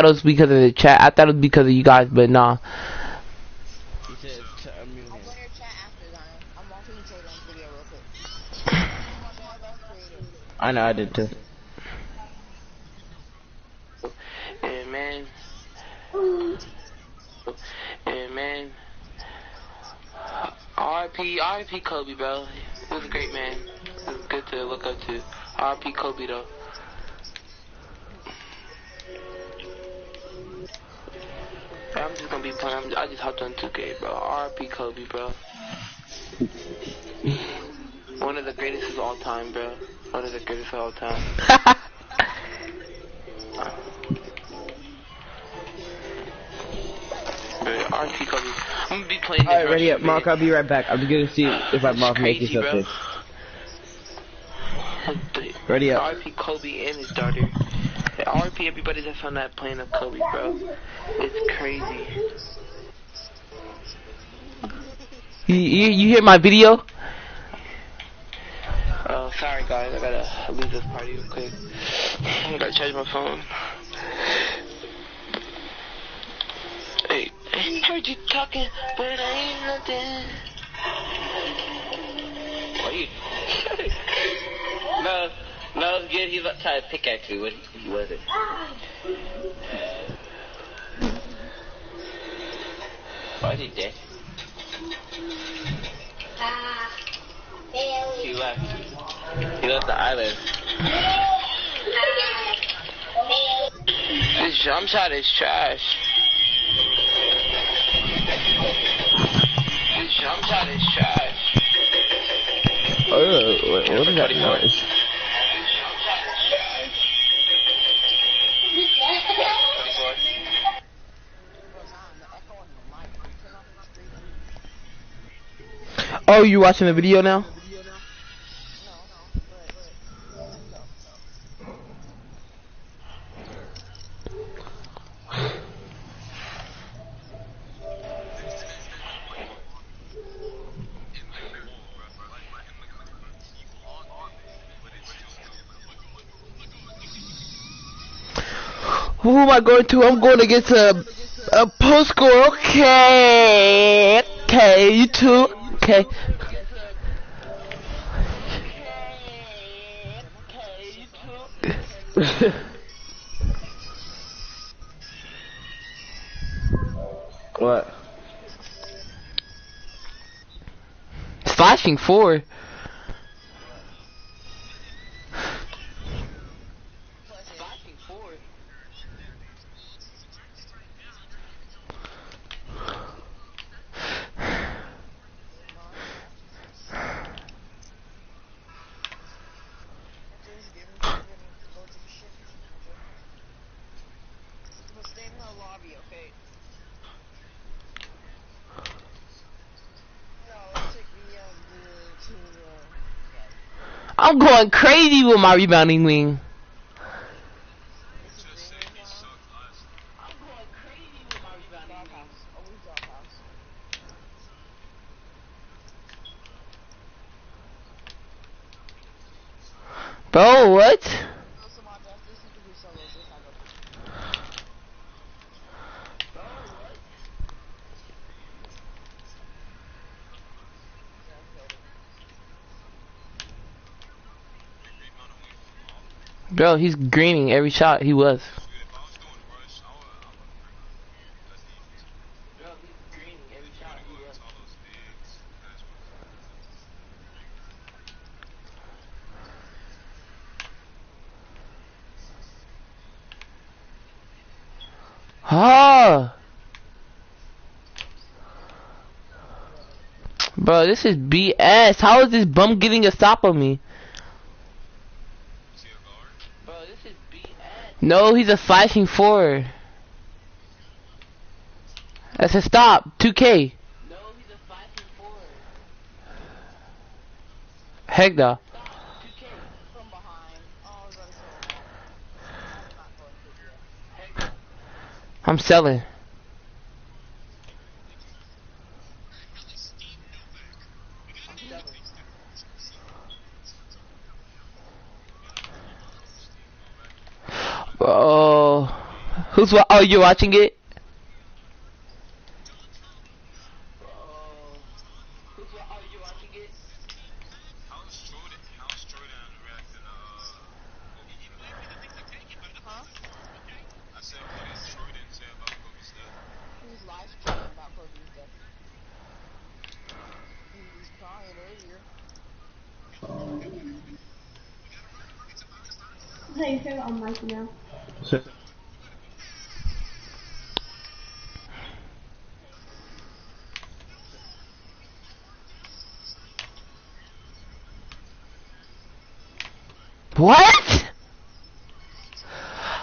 thought it was because of the chat. I thought it was because of you guys, but nah. He said to unmute him. I'll go to your chat after, Zion. I'm watching Trayvon's video real quick. I know, I did too. Yeah, man. Yeah, man. RIP Kobe, bro. He was a great man. He was good to look up to. RIP Kobe, though. I'm just gonna be playing. I just hopped on 2K, bro. RIP Kobe, bro. One of the greatest of all time, bro. One of the greatest of all time. RIP Kobe. I'm gonna be playing this. Alright, ready up, Mark. I'll be right back. I'm gonna see if my mom makes you something. Ready up. RIP Kobe and his daughter. RIP everybody that's on that plane of Kobe, bro. It's crazy. You hear my video? Oh, sorry guys, I gotta leave this party real quick. I gotta charge my phone. Hey, I heard you talking, but I ain't nothing. What are you? No, it's good. He's about trying to pick at you. He wasn't. Why is he dead? He left. He left the island. This jump shot is trash. This jump shot is trash. Oh, what is that noise? Oh, you watching the video now? Who am I going to? I'm going against a post score. Okay, you too. Okay. What? Slashing 4. I'm going crazy with my rebounding wing. Bro, what? Bro, he's greening every shot he was. Ah, bro, this is BS. How is this bum getting a stop on me? No, he's a flashing 4. That's a stop. 2K. Heck no. I'm selling. Oh, who's Oh, you're watching it? Huh? He's live streaming about Kobe's death. He was crying earlier. Hey, you say that on mic now. What?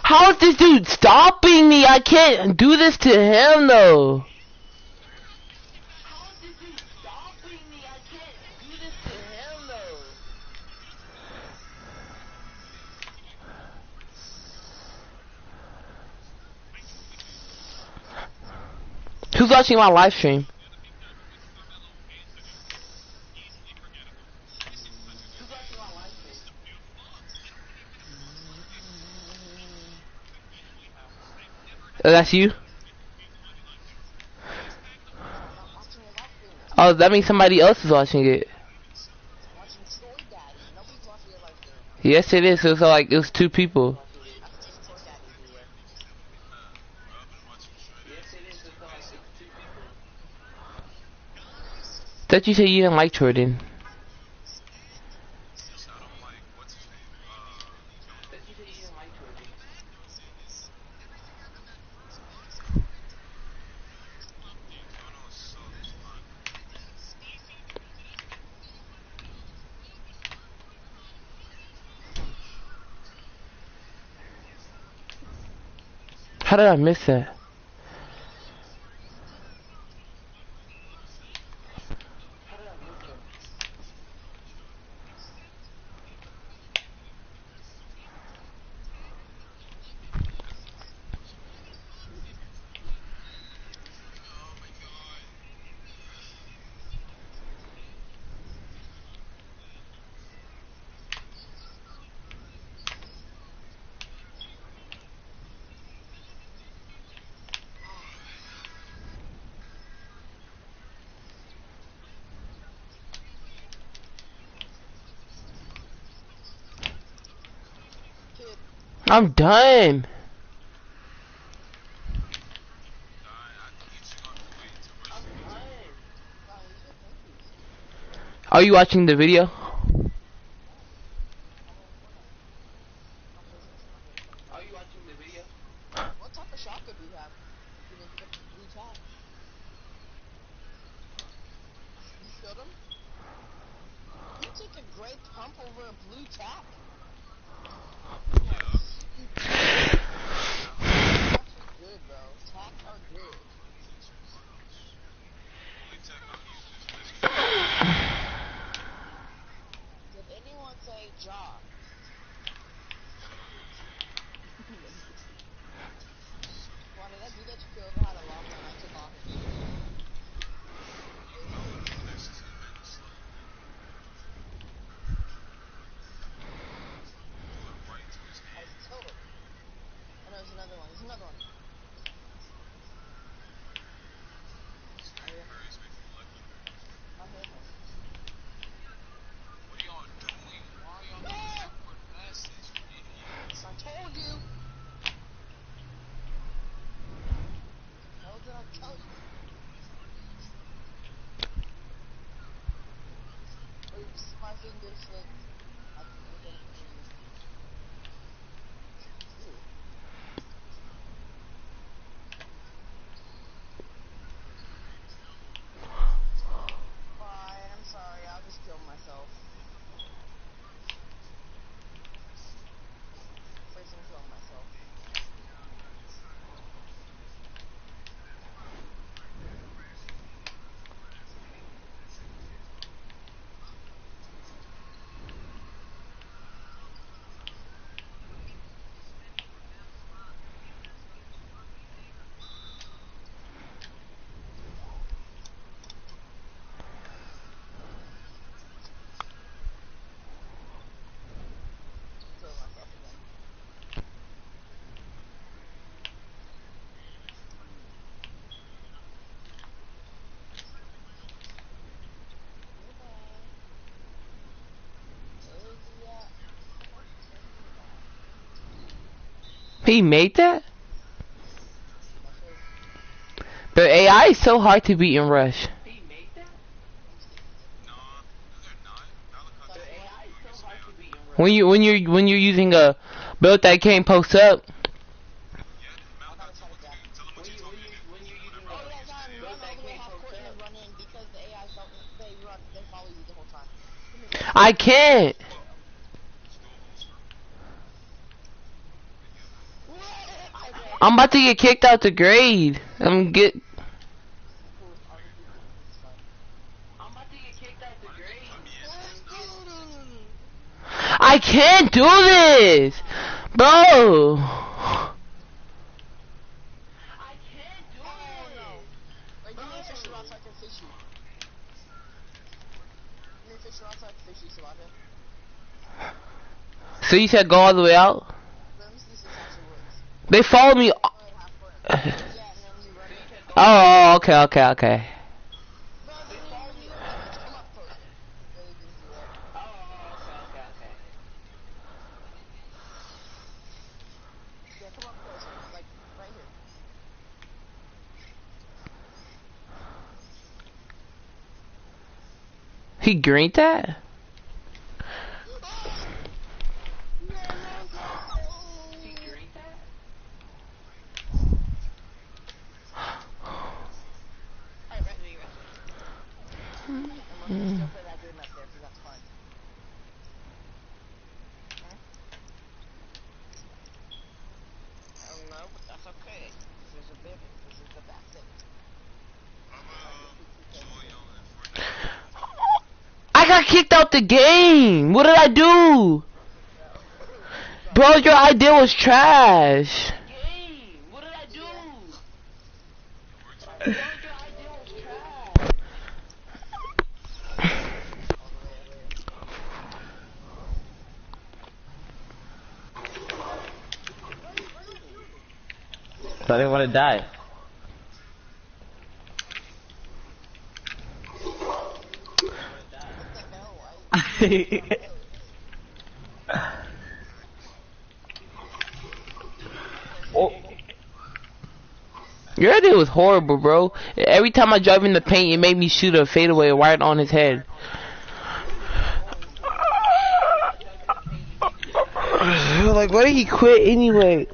How is this dude stopping me? I can't do this to him though. Who's watching my live stream? Oh, that's you? I'm watching his live stream. Oh, that means somebody else is watching it. I'm watching Troy Daddy. Nobody's watching your live stream. Yes, it is. So it's like it was two people. I can take Troy Daddy video. Thought you said you didn't like Jordan. How did I miss that? I'm done. Are you watching the video? What type of shotgun do you have? You didn't pick up the blue tag. You killed him? You took a great pump over a blue tack? Good, bro. Tacks are good. Did anyone say job? Why did that dude that you killed had a long one I took off of you? I just killed him. Oh no, there's another one. There's another one. I hear him. I hear him. No! I told you! How did I tell you? Oops, my finger slipped. I think I'm gonna Ew. Fine, I'm sorry, I'll just kill myself. Freaking kill myself. He made that? The AI is so hard to beat in Rush. When you're using a build that can't post up. I can't. I'm about to get kicked out the grade. I can't do this, bro. So you said go all the way out? They follow me. Oh, okay. He greened that? I got kicked out the game. What did I do? Bro, your idea was trash. So I didn't want to die. Oh. Your idea was horrible, bro. Every time I drive in the paint, it made me shoot a fadeaway right on his head. Like, why did he quit anyway?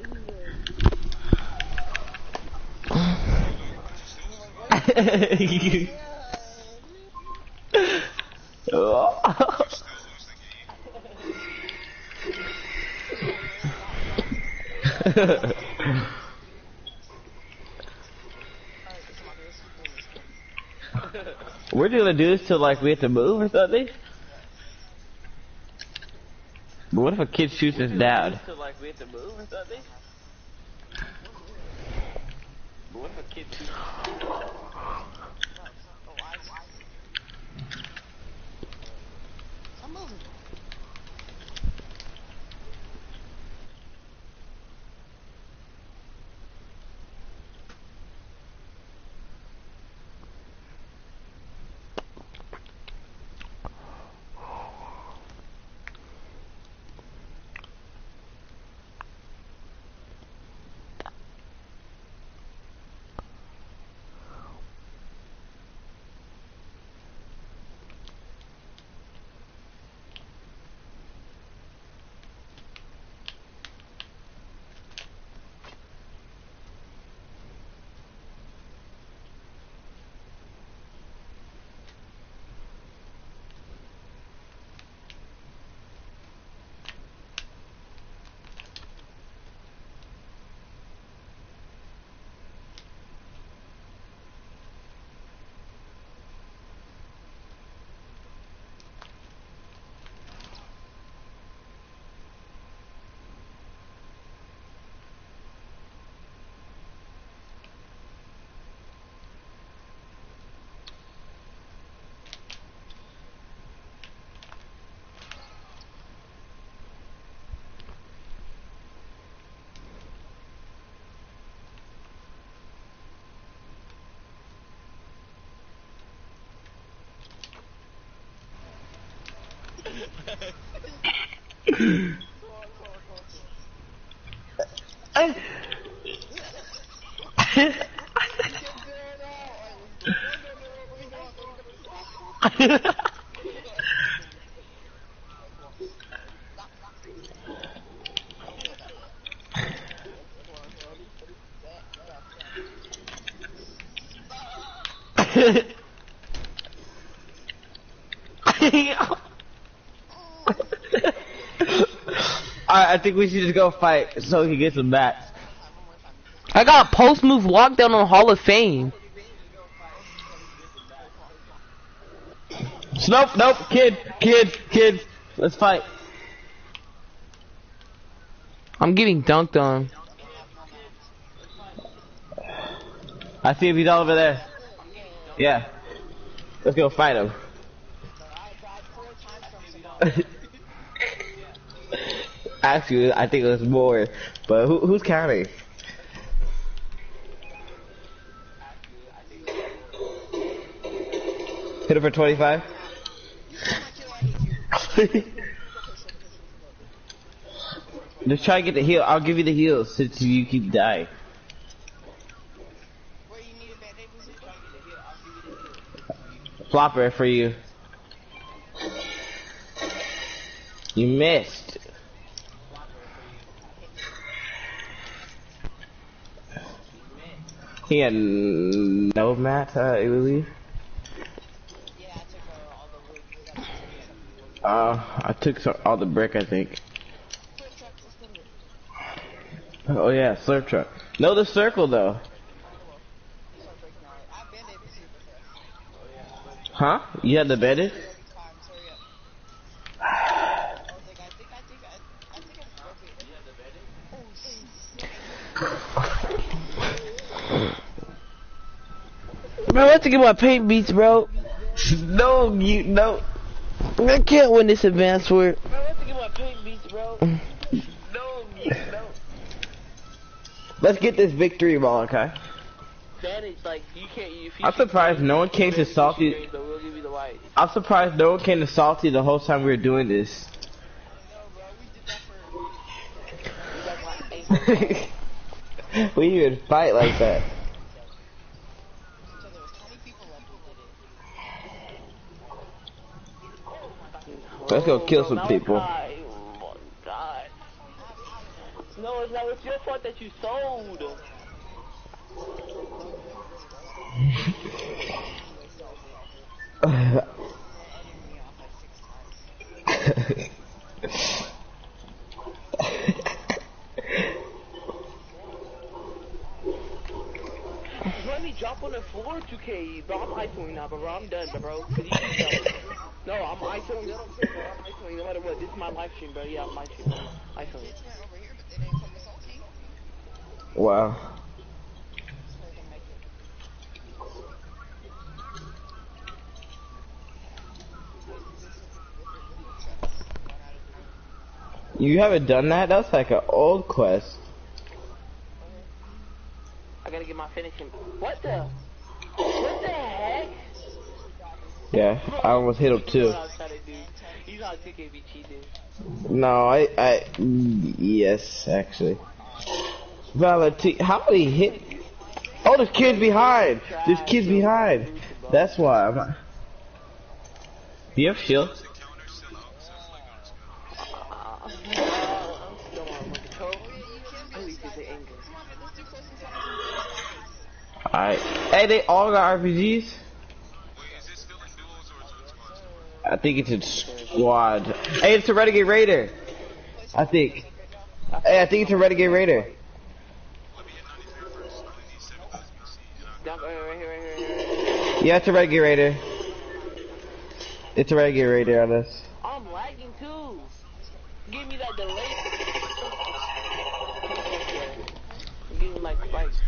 We're gonna do this till like we have to move or something? But what if a kid shoots us down? Alright, I think we should just go fight so we can get some bats. I got a post move lockdown on Hall of Fame. Nope, kid. Let's fight. I'm getting dunked on. I see if he's all over there. Yeah. Let's go fight him. Actually, I think it was more. But who's counting? Hit him for 25. Just try to get the heal. I'll give you the heal since you keep dying. Where you need a band-aid, was it? Flopper for you. You missed. He had no mat, I believe. Yeah, I took all the wood. I took all the brick, I think. Oh yeah, slurp truck. No, the circle though. Huh? You had the bedded? Bro, I have to get my paint beats, bro. No. I can't win this advance for it. Bro, I have to get my paint beats, bro. No. Let's get this victory ball, okay? Advantage, like, you can't. If you I'm surprised no one came to Salty. but we'll give you the white. I'm surprised no one came to Salty the whole time we were doing this. We even fight like that. Let's go kill some people. Oh my god. No, it's your fault that you sold. Let me drop on the floor 2K, bro. I'm iPhoning now, bro. I'm done, bro. Cause you keep jumping. No, I'm iPhoning. No, I'm iPhoning no matter what. This is my live stream, bro. Yeah, I'm live streaming. iPhoning. Wow. You haven't done that? That's like an old quest. I gotta get my finishing. What the heck? Yeah, I almost hit him too. You know how 2K be cheating. No, yes, actually. Valentine, how many hit? Oh, this kid's behind. This kid's behind. That's why I'm not. Do you have shield? Alright. Hey, they all got RPGs? I think it's in squad. Hey, it's a Renegade Raider. I think. Hey, I think it's a Renegade Raider. Yeah, it's a Renegade Raider. It's a Renegade Raider on us. I'm lagging too. Give me that delay. Give me my spikes.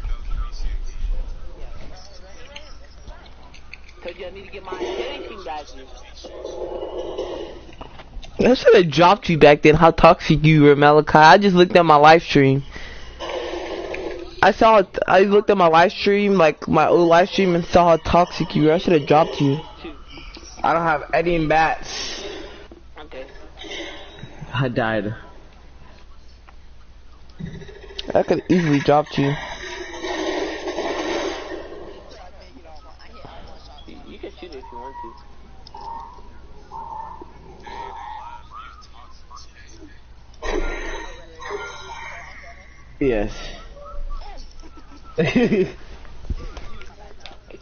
Cause I need to get my finishing badges. I should have dropped you back then. How toxic you were, Malachi. I just looked at my live stream. I looked at my live stream, like my old live stream, and saw how toxic you were. I should have dropped you. I don't have any bats. Okay. I died. I could easily dropped you. if you want to. Yes. It's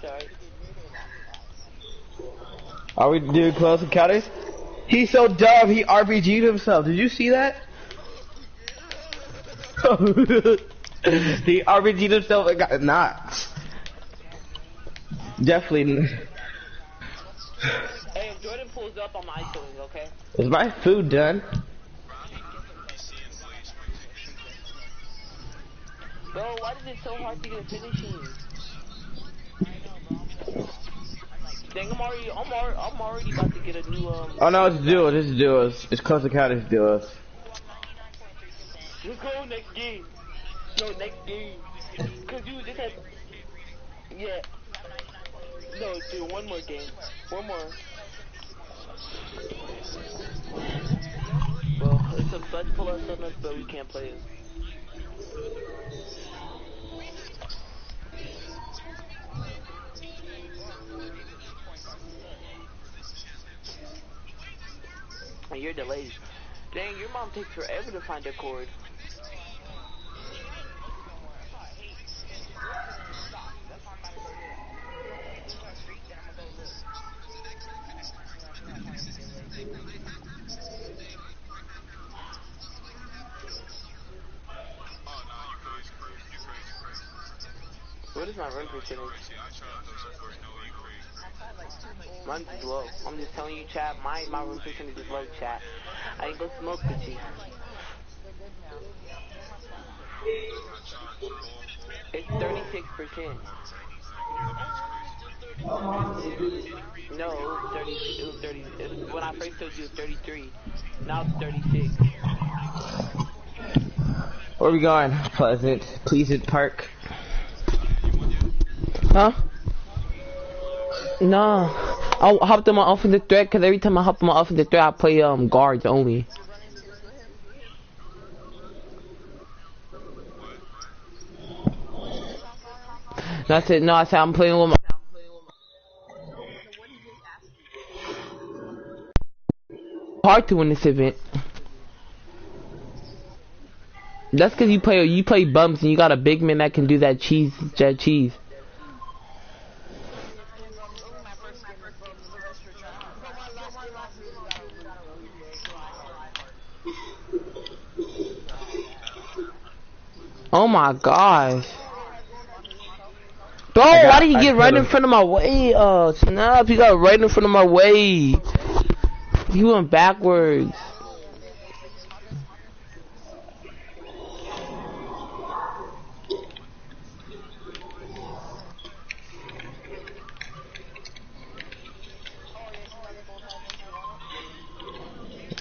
alright. Are we doing close encounters? He's so dumb, he RPG'd himself. Did you see that? He RPG'd himself and got knocked. Definitely. Hey, if Jordan pulls up, I'm ISOing, okay? Is my food done? Bro, why is it so hard to get a finishing? Dang, I'm already about to get a new, Oh no, it's duos, it's duos. It's close encounters duos. Let's go next game. No, next game. Cause you just had, yeah. No, dude, one more game. One more. Well, it's a bunch pull us on us, but we can't play it. And you're delayed. Dang, your mom takes forever to find a cord. What is my run percentage? Mine's low. I'm just telling you, chat. My run percentage is low, chat. I ain't go smoke with you. It's 36%. No, it was 30. When I first told you, it was 33. Now it's 36. Where are we going? Pleasant Park. Huh? No. I hopped on my offensive threat because every time I hop on my offensive threat, I play guards only. No, I said I'm playing with my. Hard to win this event. That's because you play bumps and you got a big man that can do that cheese. Oh my gosh. Bro, why did he get right in front of my way? Snap, he got right in front of my way. He went backwards.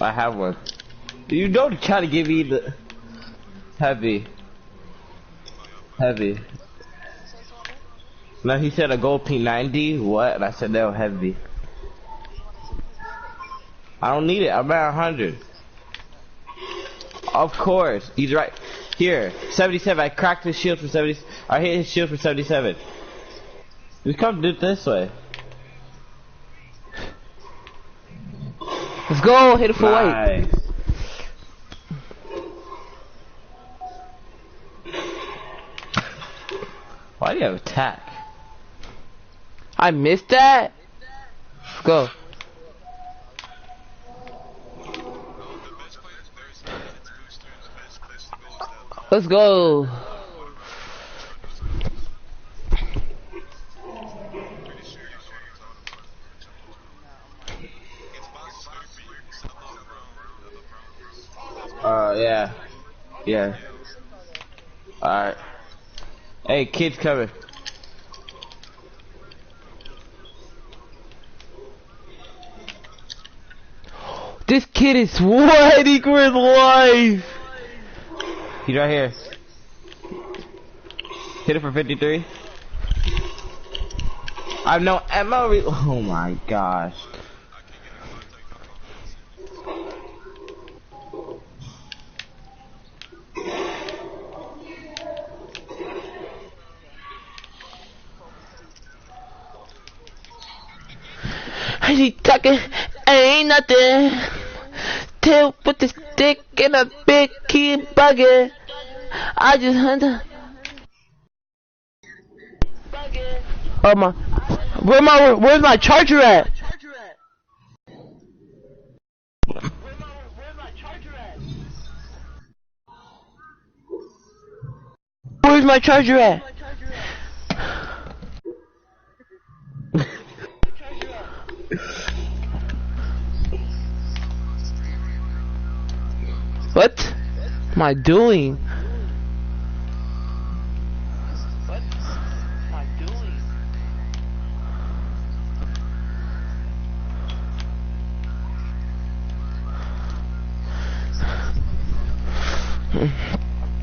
I have one. You don't try to give me the heavy. No, he said a gold P90. What? And I said no, heavy. I don't need it. I'm at 100. Of course, he's right. Here, 77. I cracked his shield for 70. I hit his shield for 77. We come this way. Let's go, hit it for weight. Why do you have attack? I missed that? Let's go. Let's go. Yeah. Alright. Hey, kids coming. This kid is sweating for his life. He's right here. Hit it for 53. I have no ammo. Oh my gosh. And she talking, ain't nothing. Tail with the stick and a big key bucket. I just hunted. Oh my, where's my charger at? Where's my charger at? What am I doing?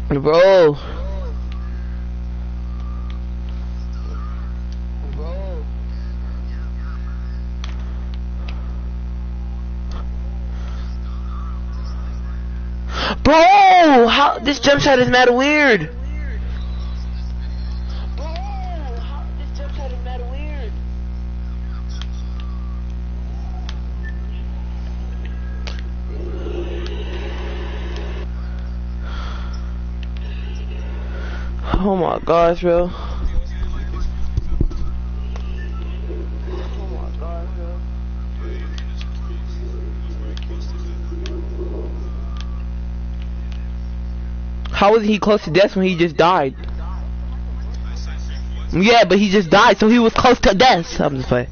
Bro. Bro, how this jump shot is mad weird. Oh my gosh, bro. How was he close to death when he just died? Yeah, but he just died, so he was close to death. I'm just playing.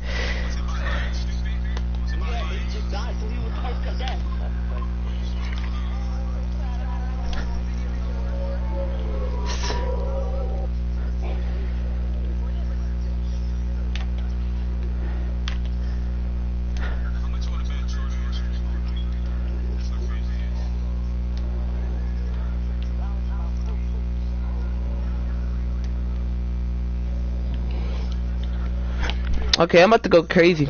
Okay, I'm about to go crazy.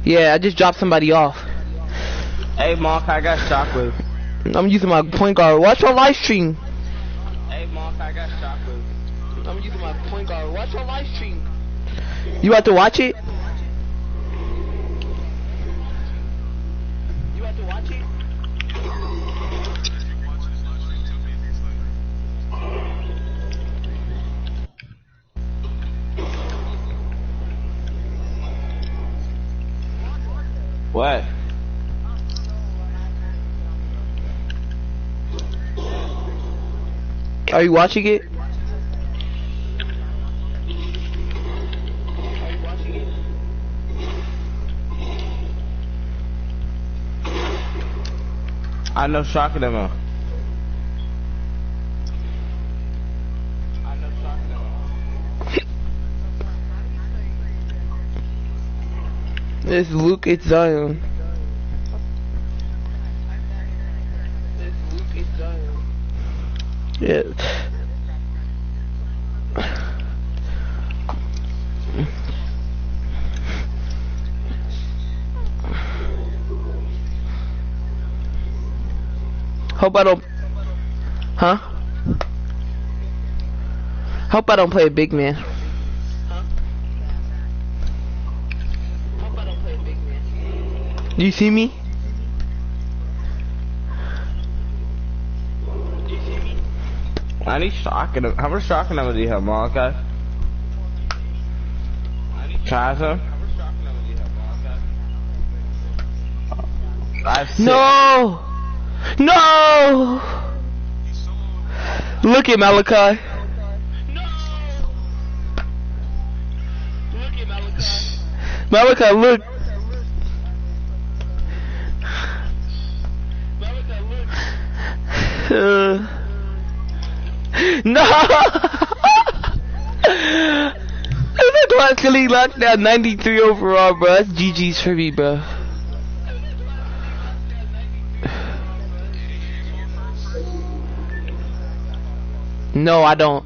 Yeah, I just dropped somebody off. Hey, Mark, I got shockwave. I'm using my point guard. Watch your live stream. Hey, Mark, I got shockwave. I'm using my point guard. Watch your live stream. You have to watch it? You have to watch it? What? Are you watching it? I know shocking them up. It's Luke, it's Zion. Yeah. Hope I don't. Huh? Hope I don't play a big man. Do you see me? I need shocking them. How much shocking them do you have, Malachi? Kaiser? No! No! Look at Malachi. Malachi, look. No! That's why Philly locked down 93 overall, bro. That's GG's for me, bro. No, I don't.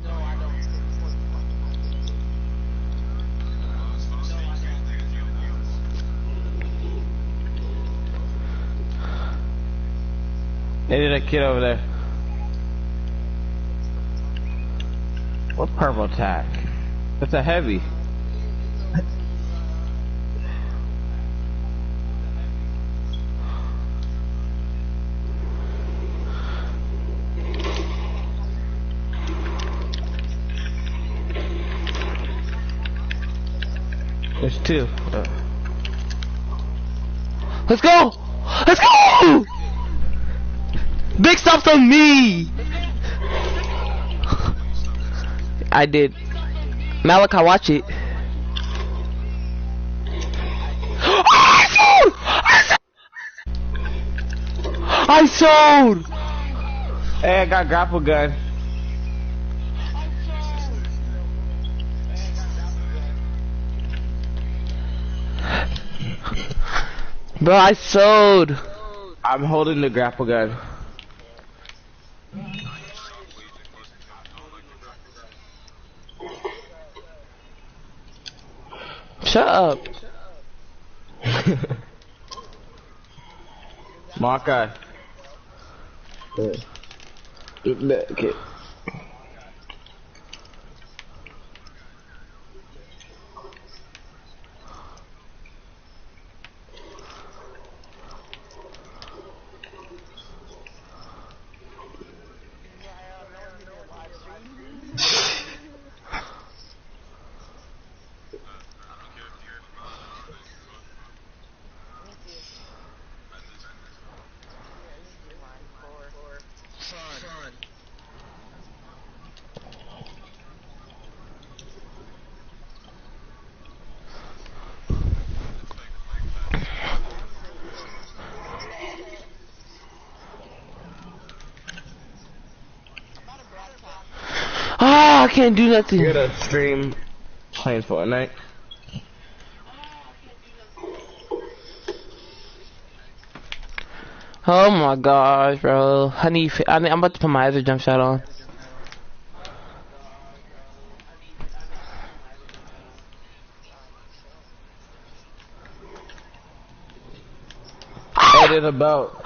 Hey, there's a kid over there. What purple tack? That's a heavy. There's two. Let's go! Let's go! Big stops on me! I did. Malachi, watch it. I sold! Hey, I got grapple gun. Bro, I sold. I'm holding the grapple gun. Shut up. Marker. Okay. Ah, I can't do nothing. You're gonna stream playing Fortnite. Oh my gosh, bro. I'm about to put my other jump shot on. Hey, there's a boat.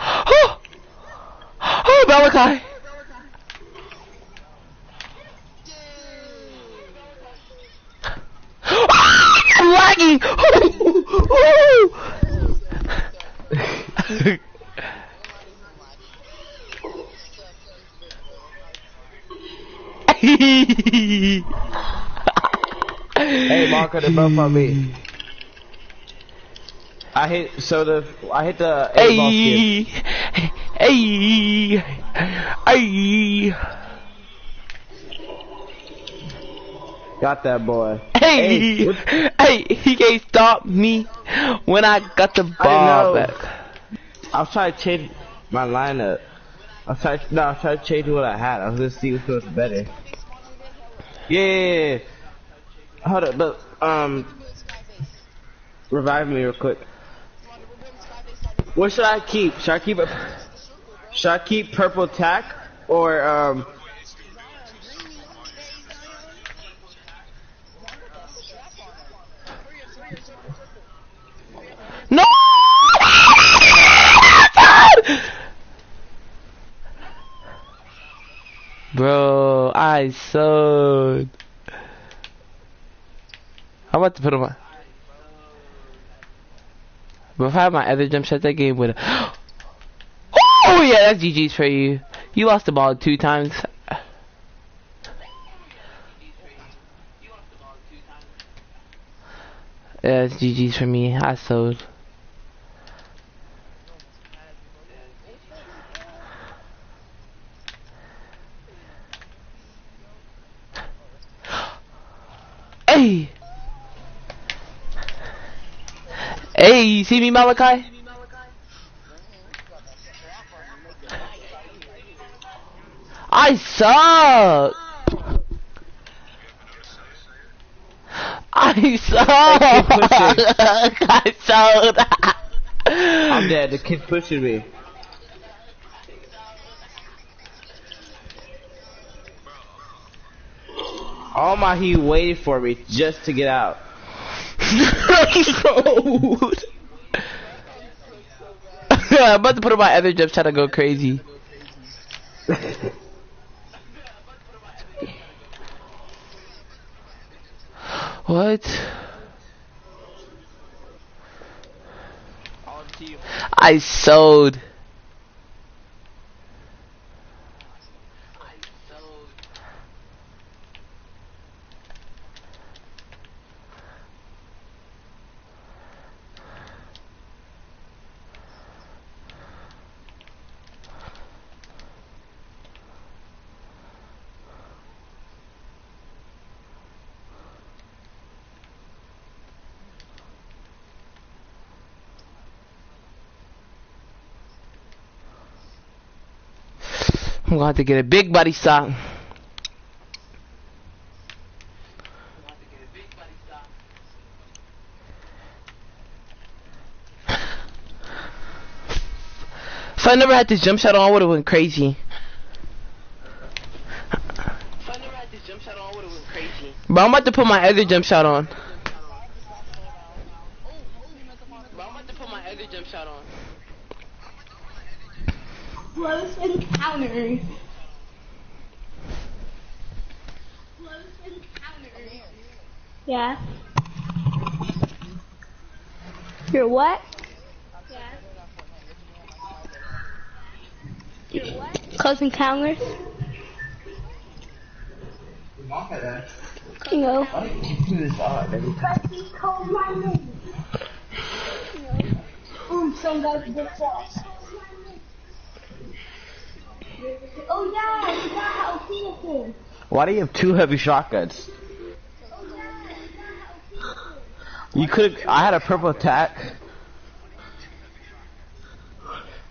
Oh, Malachi. I'm lagging. Hey, Marco, they're both on me. I hit the A-ball Hey, kid. hey, hey, Got that boy. hey, what- hey, he can't stop me when I got the ball know. back. I was trying to change my lineup. I was trying to change what I had. I was gonna see which was better. Yeah. Hold up, but revive me real quick. What should I keep? Should I keep purple tack or No! Bro, I suck. I'm about to put on my. But if I had my other jump shot, that game would. Oh yeah, that's GG's for you. You lost the ball 2 times. Yeah, it's GG's for me. I sold. Hey! Hey, you see me, Malachi? I suck! I suck! I suck! I'm dead. The kid's pushing me. All my he waited for me just to get out. I'm about to put on my other jump shot to go crazy. What? I sold. I'm gonna have to get a big body sock. If I never had this jump shot on, I would've went crazy. But I'm about to put my other jump shot on. Close encounter. Close encounter. Yeah. You're what? Yeah. You're what? Close encounters. You know. Some guys did that. Oh yeah, I forgot how cool it is. Why do you have two heavy shotguns? You could. I had a purple attack.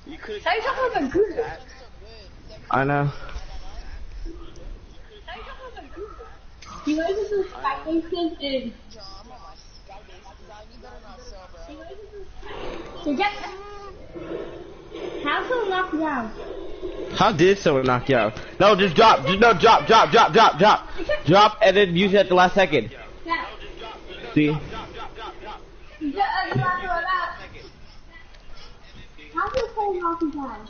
How you talking about good? I know. You guys are so speculative and... So get... How someone knock you down? How did someone knock you out? No, just drop. Just, no, drop, drop, and then use it at the last second. Yeah. See? You have to run out. How did someone knock you down?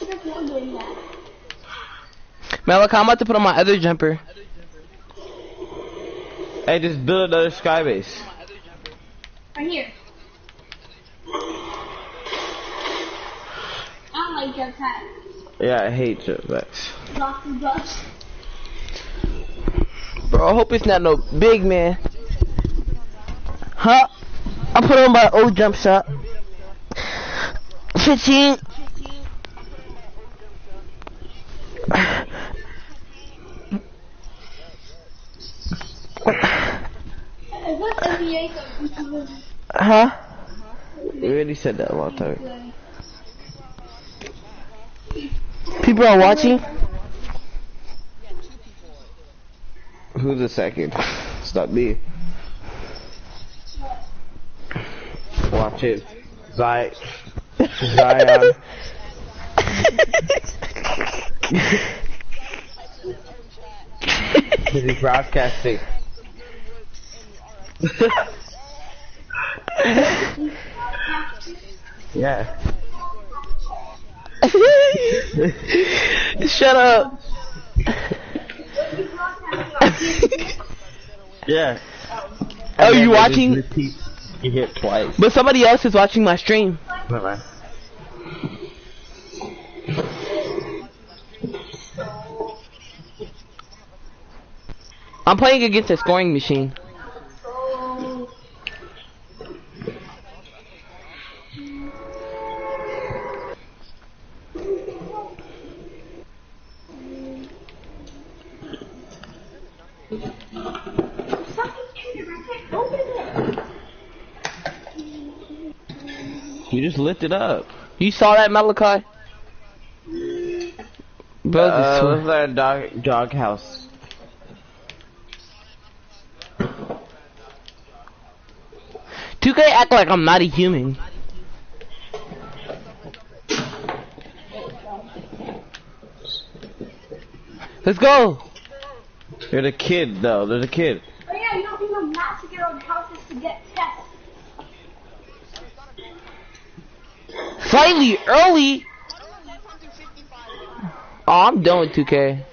There's no doing that. Malachi, I'm about to put on my other jumper. Hey, just build another sky base. Right here. I don't like jetpacks. Yeah, I hate jetpacks. Lost the bus. Bro, I hope it's not no big man. Huh? I put on my old jump shot. 15. Huh? We already said that a long time. People are watching. Who's the second? It's not me. Watch it. Zion. Is he broadcasting? Yeah. Shut up. Yeah. Oh, you watching? You hit twice. But somebody else is watching my stream. Never mind. I'm playing against a scoring machine. You just lit it up. You saw that, Malachi? Bro, What's that dog house? Two K act like I'm not a human. Let's go. There's a kid though. There's a kid. Oh yeah, you don't need a map to get on houses to get tests. Slightly early. Oh, I'm done with 2K.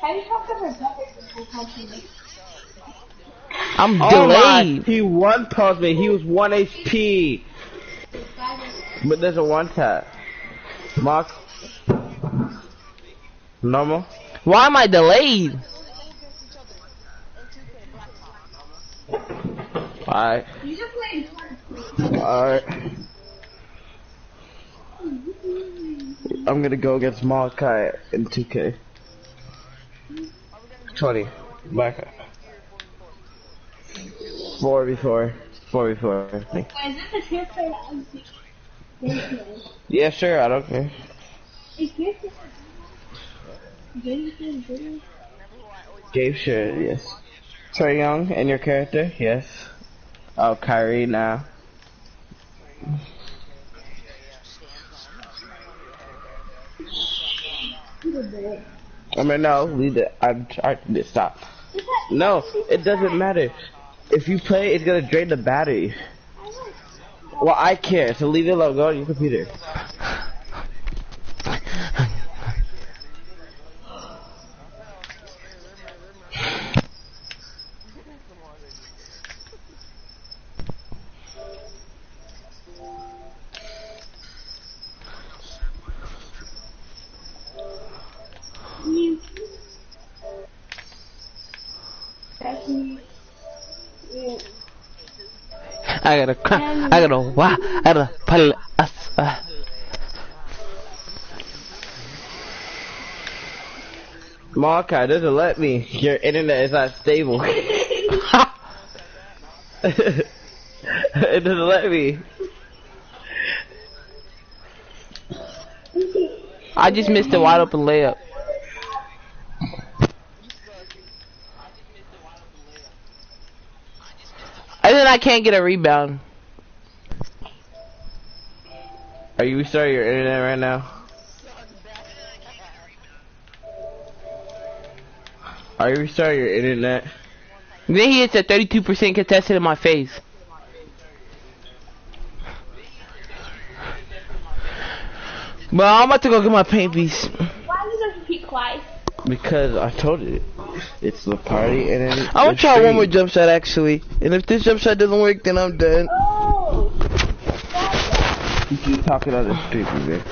Have you talked to her brother before talking? I'm Oh my! delayed. He one pulls me. He was 1 HP. But there's a one tap. Mark. Normal. Why am I delayed? Alright. You just played. Alright. I'm gonna go against Malachi in 2K. 20. Back. 4v4. 4v4. Is this a transfer that I'm thinking? Yeah, sure. I don't care. Is this a Gabe sure, yes. Trae Young and your character? Yes. Oh, Kyrie now. I mean, no, leave it. I'm trying to stop. No, it doesn't matter. If you play, it's gonna drain the battery. Well, I care, so leave it alone. Go on your computer. I gotta cry. I gotta why? I gotta pull us. Malachi doesn't let me. Your internet is not stable. It doesn't let me. I just missed a wide open layup. And then I can't get a rebound. Are you restarting your internet right now? Are you restarting your internet? Then he hits a 32% contested in my face. But I'm about to go get my paint piece. Why did you repeat twice? Because I told you, it's the party and then I'm gonna try one more jump shot actually. And if this jump shot doesn't work, then I'm done. Oh! You keep talking on the street, man.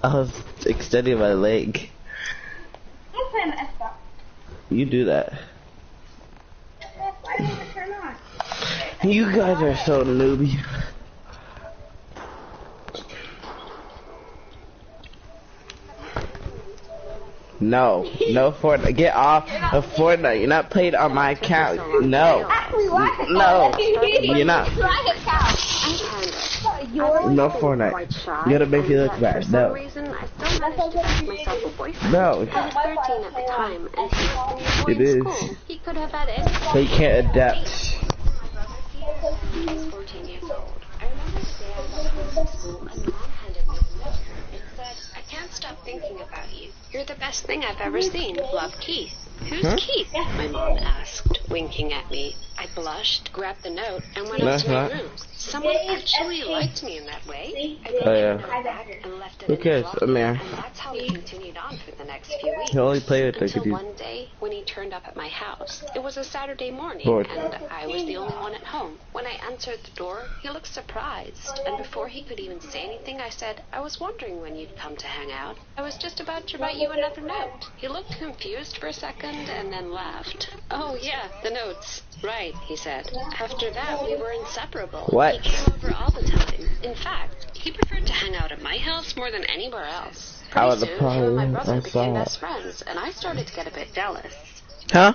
I was extending my leg. I'm playing Xbox. You do that. Why didn't it turn on? You guys are so newbie. No, no Fortnite. Get off of Fortnite. You're not playing on my account. No, no, you're not. No Fortnite. You gotta make me look bad. No. No. It is. So you can't adapt. He's 14 years old. I remember staying at school and Mom handed me a note. It said, I can't stop thinking about you. You're the best thing I've ever seen. Love, Keith. Who's Keith? My mom asked, winking at me. I blushed, grabbed the note, and went up to my room. Someone actually liked me in that way. I put it back and left it Who in cares? the I'm there. and that's how we continued on for the next few weeks. You only play with Until the one day, when he turned up at my house. It was a Saturday morning, Lord. and I was the only one at home. When I answered the door, he looked surprised, and before he could even say anything, I said, I was wondering when you'd come to hang out. I was just about to write you another note. He looked confused for a second, and then laughed. Oh, yeah, the notes. Right, he said. After that, we were inseparable. What? He came over all the time. In fact, he preferred to hang out at my house more than anywhere else. How Pretty the soon, him and my brother I became saw best friends, and I started to get a bit jealous. Huh?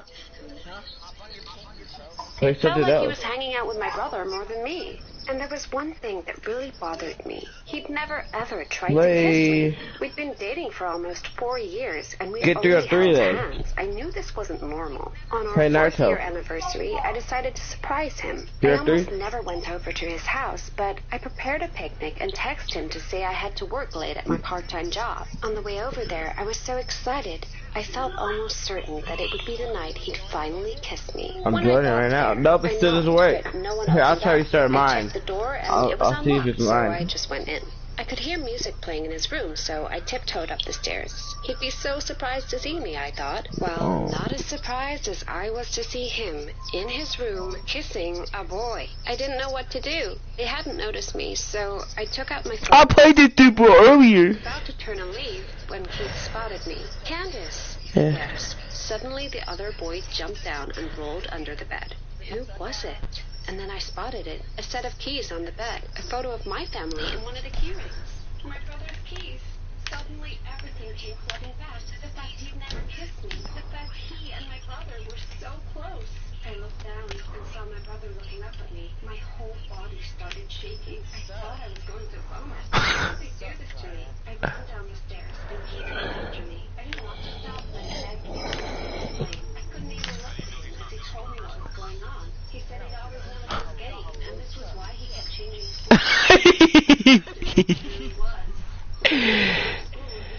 Play Felt something like he else. was hanging out with my brother more than me. And there was one thing that really bothered me. He'd never ever tried to kiss Play. me. We'd been dating for almost 4 years, and we'd Get 3 only on 3 held then. hands. I knew this wasn't normal. On our Play 4th Naruto. year anniversary, I decided to surprise him. I 3 on 3? almost never went over to his house, but I prepared a picnic and texted him to say I had to work late at my part-time job. On the way over there, I was so excited. I felt almost certain that it would be the night he'd finally kiss me. I'm When joining I got right now. there, Nope, it I still doesn't knocked, work. but no one Here, I'll opened try to up. restart I mine. checked the door and I'll it was see if unlocked, it's so mine. I just went in. I could hear music playing in his room, so I tiptoed up the stairs. He'd be so surprised to see me, I thought. Well, not as surprised as I was to see him in his room kissing a boy. I didn't know what to do. They hadn't noticed me, so I took out my phone. I played this dude earlier. About to turn and leave when Keith spotted me. Candace. Yeah. Yes. Suddenly the other boy jumped down and rolled under the bed. Who was it? And then I spotted it. A set of keys on the bed. A photo of my family and one of the key rings. My brother's keys. Suddenly everything came flooding back. The fact he'd never kissed me. The fact he and my brother were so close. I looked down and saw my brother looking up at me. My whole body started shaking. I thought I was going to vomit. How could they do this to me? I ran down the stairs and he ran after me. I didn't want to stop, but I begged him to explain. I couldn't even look at him as he told me what was going on. He said he'd always known I was gay, and this was why he kept changing his he was. He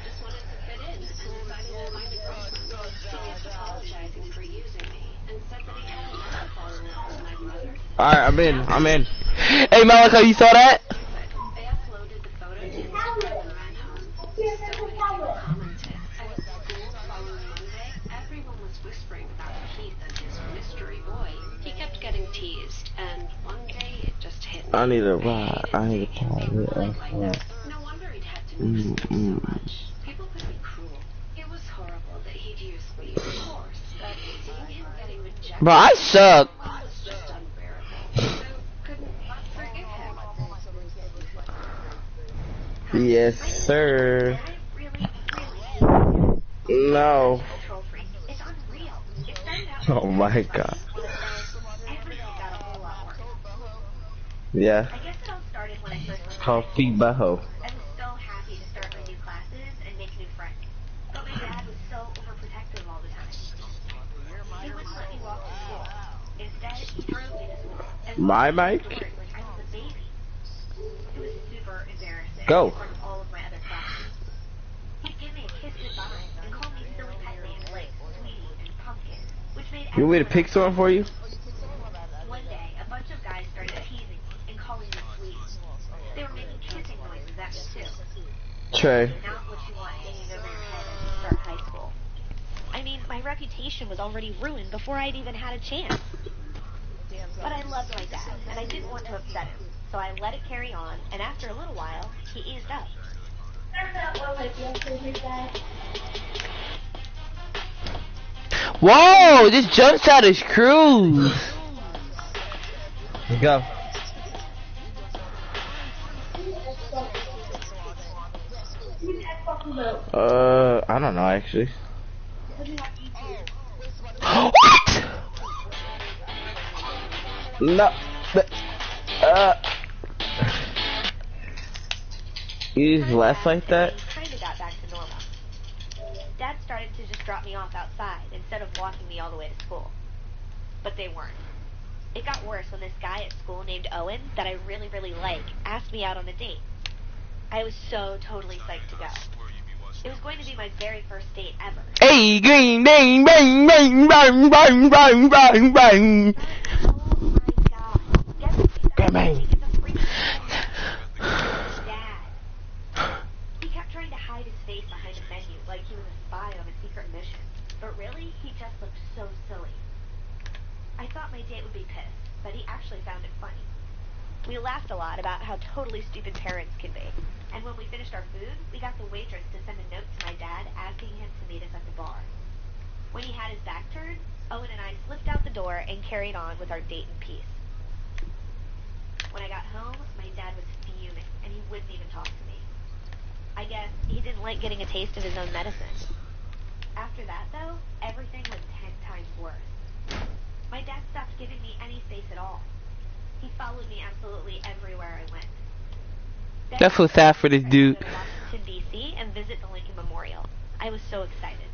just wanted to fit in and decided to find a girlfriend. He kept apologizing for using me and said that he hadn't ever fallen in love with my brother. Alright, I'm in. Hey, Malachi, you saw that? I uploaded the photo to Instagram and ran home. So many people commented. At school the following Monday, everyone was whispering about Keith and his mystery boy. He kept getting teased, and one day it just hit me. I need a ride. I need a car. No wonder he'd had to miss me so much. People could be cruel. It was horrible that he'd used me, of course, but seeing him getting rejected Bro, I suck. was just unbearable. So couldn't forgive him. Yes, sir. Really, No. control freak. It's unreal. It started out Oh my god. everything got a whole lot worse. Yeah. I guess it all started when I first It's called Feed Baho. I was so happy to start my new classes and make new friends. But my dad was so overprotective all the time. He wouldn't let me walk to school. Instead, he drove me to school. And My I mic? was a baby. It was super embarrassing. Go. In front of all of my other classmates. He'd give me a kiss goodbye and call me silly pet names like Sweetie and Pumpkin, which made You want me to pick someone for you? One day, a bunch of guys started teasing me and calling me sweet. They were making kissing noises at me too. Trey. Not what you want hanging over your head as you start high school. I mean, my reputation was already ruined before I'd even had a chance. But I loved my dad, and I didn't want to upset him. So I let it carry on, and after a little while, he eased up. Whoa, this jump shot is cruise. Let's go. I don't know actually. What? No. You just left like that? Kind of got back to normal. Dad started to just drop me off outside instead of walking me all the way to school. But they weren't. It got worse when this guy at school named Owen, that I really, really like, asked me out on a date. I was so totally psyched to go. It was going to be my very first date ever. Hey, green, bang, bang, bang, bang, bang, bang, bang, bang. Oh my god. Get Bang. It's a freaking Dad. He kept trying to hide his face behind a menu like he was a spy on a secret mission. But really, he just looked so silly. I thought my date would be pissed, but he actually found it funny. We laughed a lot about how totally stupid parents can be. And when we finished our food, we got the waitress to send a note to my dad asking him to meet us at the bar. When he had his back turned, Owen and I slipped out the door and carried on with our date in peace. When I got home, my dad was fuming, and he wouldn't even talk to me. I guess he didn't like getting a taste of his own medicine. After that, though, everything was 10 times worse. My dad stopped giving me any space at all. He followed me absolutely everywhere I went. Then That's so sad for this dude. I went to Washington, D.C. and visit the Lincoln Memorial. I was so excited.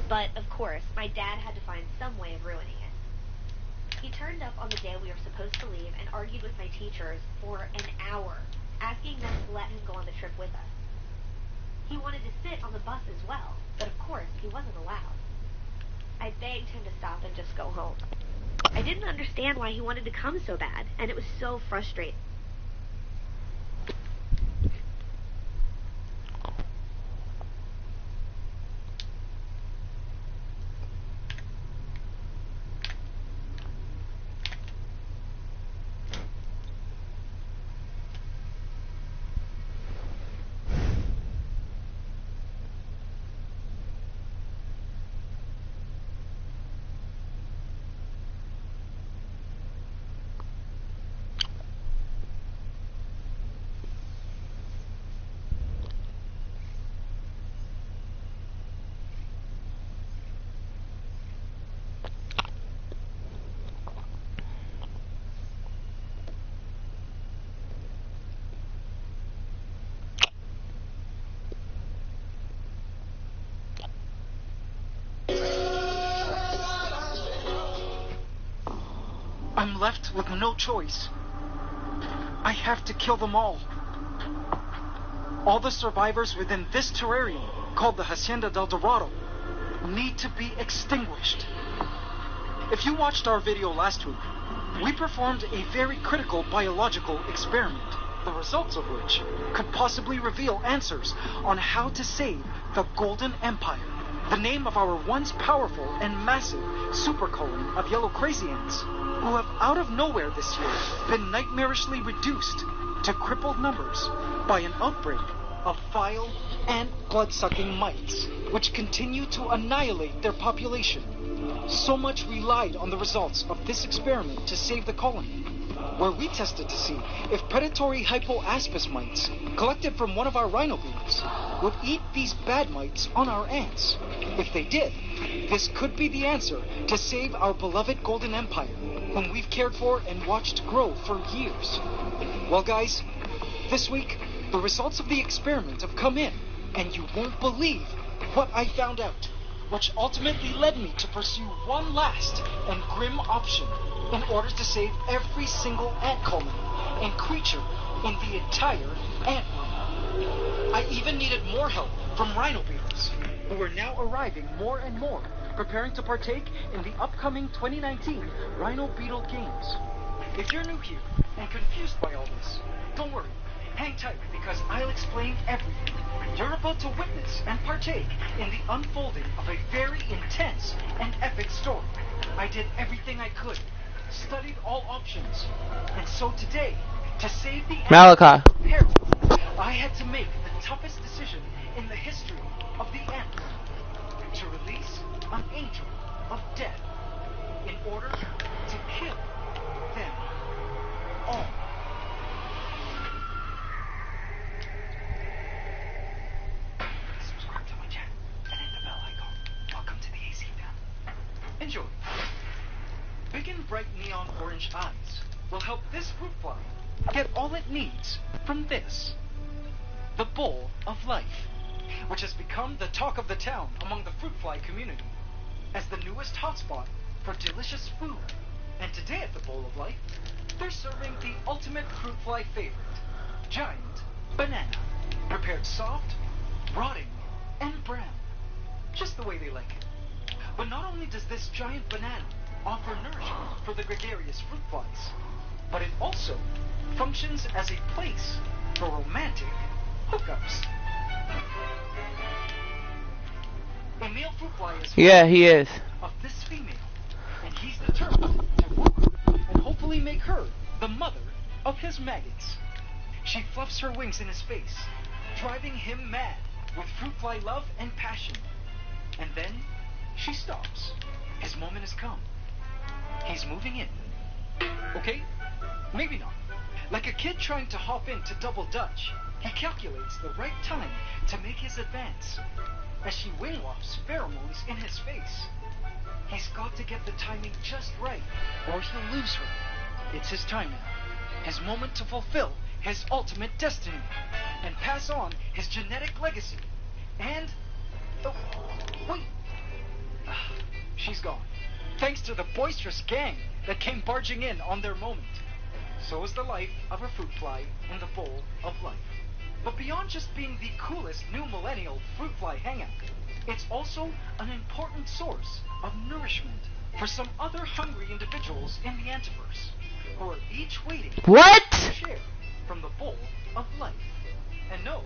But, of course, my dad had to find some way of ruining it. He turned up on the day we were supposed to leave and argued with my teachers for an hour, asking them to let him go on the trip with us. He wanted to sit on the bus as well, but of course he wasn't allowed. I begged him to stop and just go home. I didn't understand why he wanted to come so bad, and it was so frustrating. I'm left with no choice. I have to kill them all. All the survivors within this terrarium, called the Hacienda del Dorado, need to be extinguished. If you watched our video last week, we performed a very critical biological experiment, the results of which could possibly reveal answers on how to save the Golden Empire, the name of our once powerful and massive supercolony of yellow crazy ants, who have out of nowhere this year been nightmarishly reduced to crippled numbers by an outbreak of vile and blood-sucking mites, which continue to annihilate their population. So much relied on the results of this experiment to save the colony, where we tested to see if predatory hypoaspis mites, collected from one of our rhino beetles, would eat these bad mites on our ants. If they did, this could be the answer to save our beloved Golden Empire, whom we've cared for and watched grow for years. Well, guys, this week, the results of the experiment have come in, and you won't believe what I found out, which ultimately led me to pursue one last and grim option in order to save every single ant colony and creature in the entire ant world. I even needed more help from rhino beetles, who are now arriving more and more, preparing to partake in the upcoming 2019 Rhino Beetle Games. If you're new here and confused by all this, don't worry. Hang tight, because I'll explain everything. You're about to witness and partake in the unfolding of a very intense and epic story. I did everything I could, studied all options, and so today, to save the Malachi. Herald, I had to make the toughest decision in the history of the ant world, to release an angel of death in order to kill them all. Subscribe to my channel and hit the bell icon. Welcome to the AC fam. Enjoy. Big and bright neon orange eyes will help this fruit fly get all it needs from this, the bowl of life, which has become the talk of the town among the fruit fly community as the newest hotspot for delicious food. And today at the Bowl of Life, they're serving the ultimate fruit fly favorite, giant banana, prepared soft, rotting, and brown, just the way they like it. But not only does this giant banana offer nourishment for the gregarious fruit flies, but it also functions as a place for romantic hookups. A male fruit fly is Yeah, he is. of this female, and he's determined to woo her and hopefully make her the mother of his maggots. She fluffs her wings in his face, driving him mad with fruit fly love and passion. And then she stops. His moment has come. He's moving in. Okay? Maybe not. Like a kid trying to hop into double dutch, he calculates the right time to make his advance. As she wing wafts pheromones in his face, he's got to get the timing just right, or he'll lose her. It's his time now. His moment to fulfill his ultimate destiny and pass on his genetic legacy. And... oh, wait. She's gone. Thanks to the boisterous gang that came barging in on their moment. So is the life of a fruit fly in the bowl of life. But beyond just being the coolest new millennial fruit fly hangout, it's also an important source of nourishment for some other hungry individuals in the Antiverse, who are each waiting What? to share from the bowl of life. And no,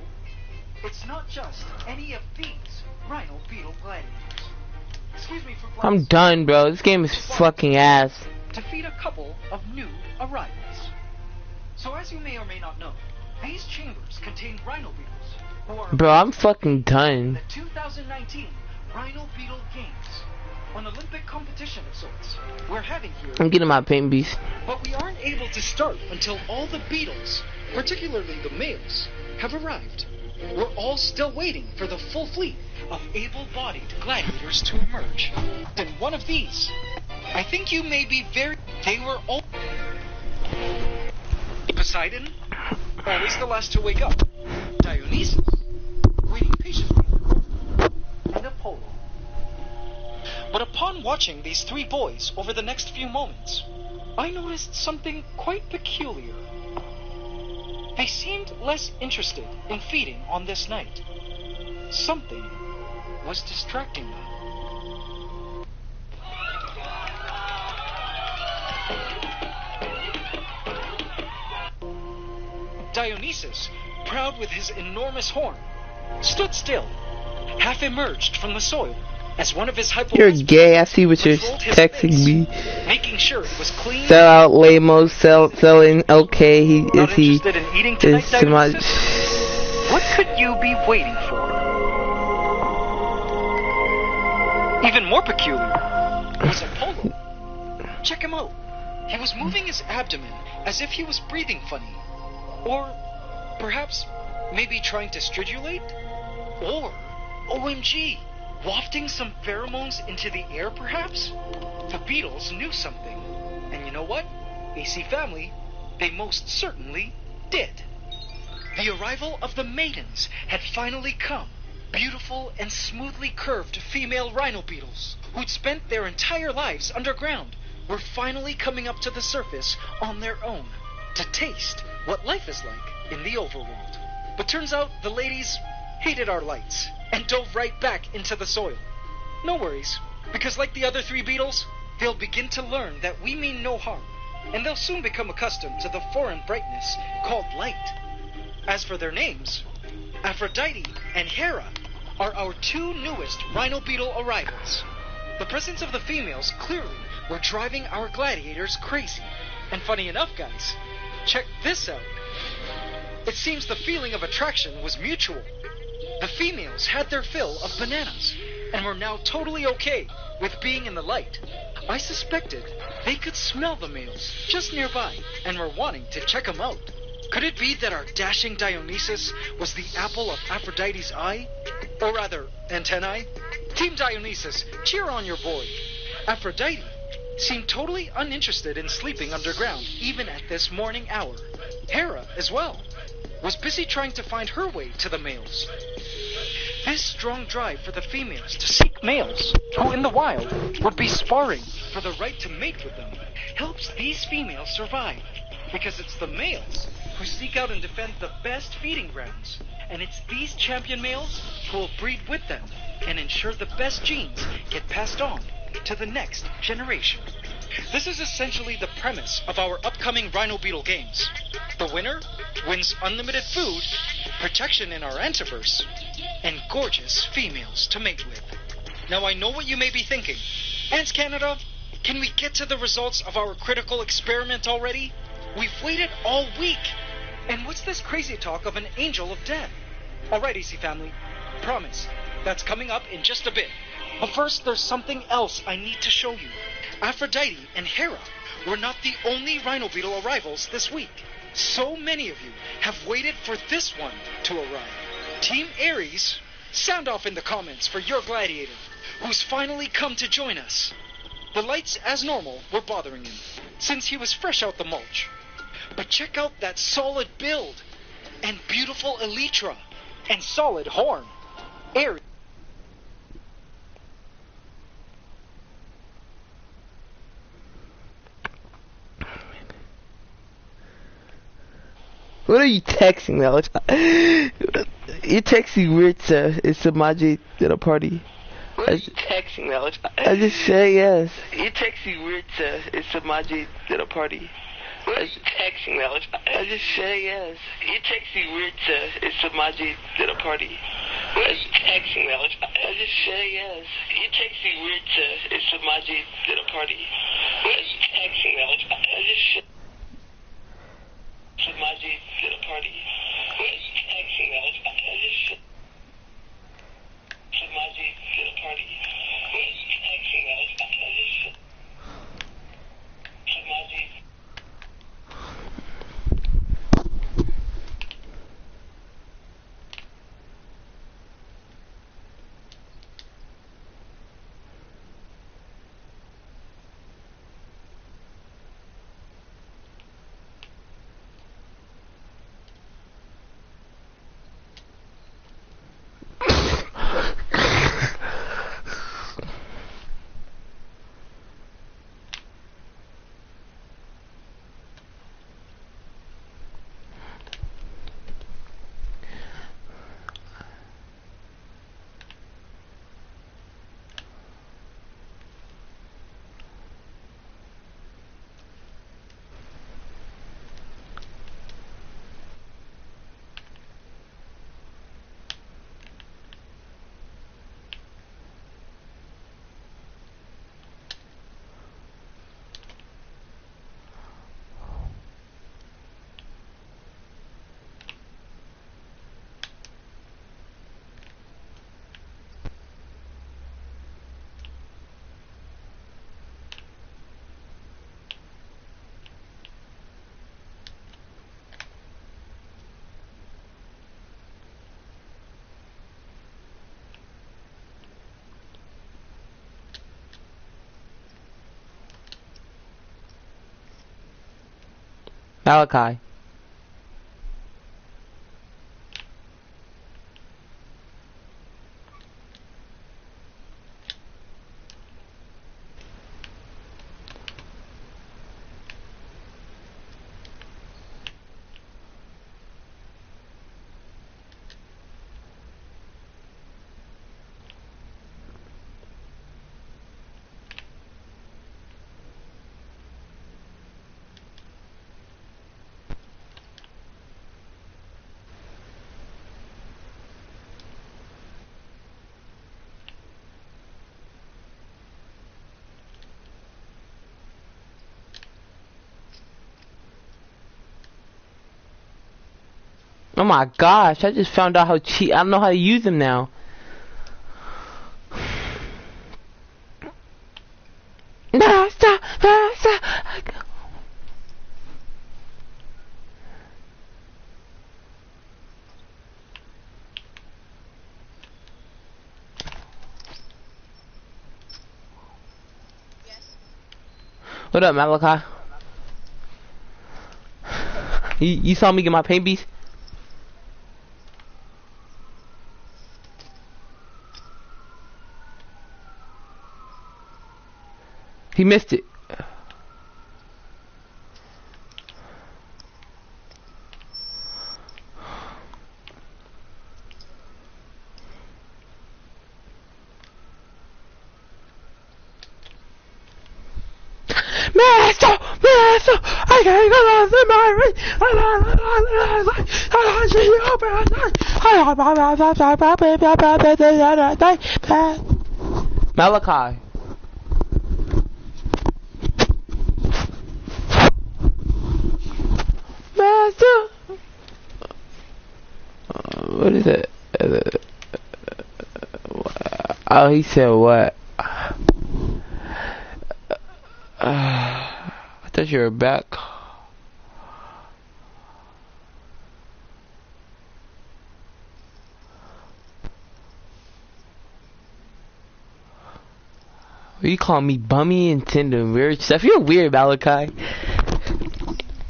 it's not just any of these Rhino Beetle gladiators. Excuse me for I'm done, bro. This game is fucking ass. to feed a couple of new arrivals. So as you may or may not know, these chambers contain Rhino Beetles, who are Bro, I'm fucking done. the 2019 Rhino Beetle Games, an Olympic competition of sorts we're having here. I'm getting my paint beast. But we aren't able to start until all the beetles, particularly the males, have arrived. We're all still waiting for the full fleet of able-bodied gladiators to emerge. Then one of these, I think you may be very... They were all... Poseidon, always the last to wake up. Dionysus, waiting patiently. And Apollo. But upon watching these three boys over the next few moments, I noticed something quite peculiar. They seemed less interested in feeding on this night. Something was distracting them. Dionysus, proud with his enormous horn, stood still, half emerged from the soil as one of his You're gay. I see what you're texting me. making sure it was clean. Sell out Lamos, selling. Okay, he Not is he interested in eating tonight, is too much. Dionysus? What could you be waiting for? Even more peculiar was Apollo. Check him out. He was moving his abdomen as if he was breathing funny. Or perhaps maybe trying to stridulate? Or, OMG, wafting some pheromones into the air perhaps? The Beatles knew something. And you know what? AC family, they most certainly did. The arrival of the maidens had finally come. Beautiful and smoothly curved female rhino beetles, who'd spent their entire lives underground, were finally coming up to the surface on their own to taste what life is like in the overworld. But turns out the ladies hated our lights and dove right back into the soil. No worries, because like the other three beetles, they'll begin to learn that we mean no harm, and they'll soon become accustomed to the foreign brightness called light. As for their names, Aphrodite and Hera are our two newest rhino beetle arrivals. The presence of the females clearly were driving our gladiators crazy. And funny enough, guys, check this out. It seems the feeling of attraction was mutual. The females had their fill of bananas and were now totally okay with being in the light. I suspected they could smell the males just nearby and were wanting to check them out. Could it be that our dashing Dionysus was the apple of Aphrodite's eye? Or rather, antennae? Team Dionysus, cheer on your boy. Aphrodite seemed totally uninterested in sleeping underground, even at this morning hour. Hera, as well, was busy trying to find her way to the males. This strong drive for the females to seek males, who in the wild would be sparring for the right to mate with them, helps these females survive, because it's the males who seek out and defend the best feeding grounds, and it's these champion males who will breed with them and ensure the best genes get passed on to the next generation. This is essentially the premise of our upcoming Rhino Beetle games. The winner wins unlimited food, protection in our Antiverse, and gorgeous females to mate with. Now I know what you may be thinking. Ants Canada, can we get to the results of our critical experiment already? We've waited all week. And what's this crazy talk of an angel of death? Alright, AC family, promise, that's coming up in just a bit. But first, there's something else I need to show you. Aphrodite and Hera were not the only Rhino Beetle arrivals this week. So many of you have waited for this one to arrive. Team Ares, sound off in the comments for your gladiator, who's finally come to join us. The lights, as normal, were bothering him, since he was fresh out the mulch. But check out that solid build, and beautiful elytra, and solid horn. Ares. What are you texting, Malachi? You're texting weird stuff. It's Samaji at a party. What are you texting, Malachi? I just said yes. You're texting weird stuff. It's Samaji at a party. What are you texting, Malachi? I just said yes. You're texting weird stuff. It's Samaji at a party. What are you texting, Malachi? I just said yes. You're texting weird stuff. It's Samaji at a party. What are you texting, Malachi? I just said Samaji at a party. What are you texting, Malachi? I just said Samaji at a party. What are you texting, Malachi? I just said Samaji. Malachi. Oh my gosh, I just found out how cheap. I don't know how to use them now. No, stop, no, stop. What up, Malachi? You saw me get my paint piece? He missed it. Master, I can't go lost in my ring. Malachi. Master. What is it? Oh, he said what? I thought you were back. You call me bummy and tender and weird stuff. You're weird, Malachi.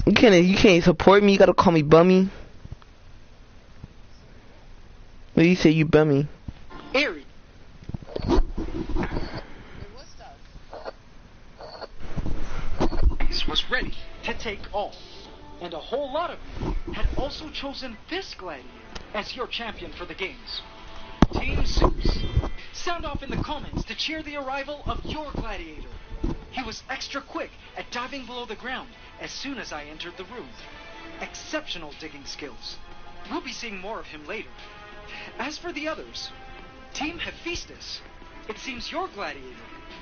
You can't support me. You gotta call me bummy. What do you say? You bummy? Harry. Was ready to take off. And a whole lot of you had also chosen this gladiator as your champion for the games. Team Zeus, sound off in the comments to cheer the arrival of your gladiator. He was extra quick at diving below the ground as soon as I entered the room. Exceptional digging skills. We'll be seeing more of him later. As for the others, Team Hephaestus, it seems your gladiator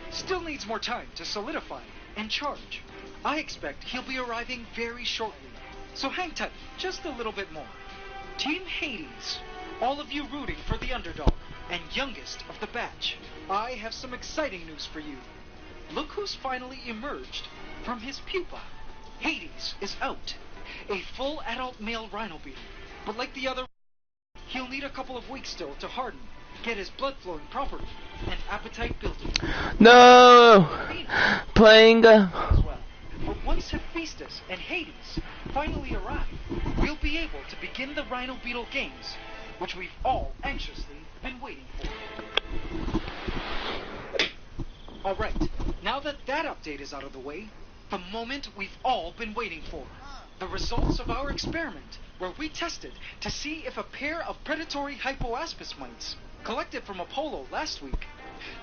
still needs more time to solidify and charge. I expect he'll be arriving very shortly, so hang tight just a little bit more. Team Hades, all of you rooting for the underdog and youngest of the batch, I have some exciting news for you. Look who's finally emerged from his pupa. Hades is out, a full adult male rhino beetle, but like the other, he'll need a couple of weeks still to harden, get his blood flowing properly, and appetite building. No! Playing But once Hephaestus and Hades finally arrive, we'll be able to begin the Rhino Beetle games, which we've all anxiously been waiting for. Alright, now that update is out of the way, the moment we've all been waiting for. The results of our experiment, where we tested to see if a pair of predatory hypoaspis mites, collected from Apollo last week,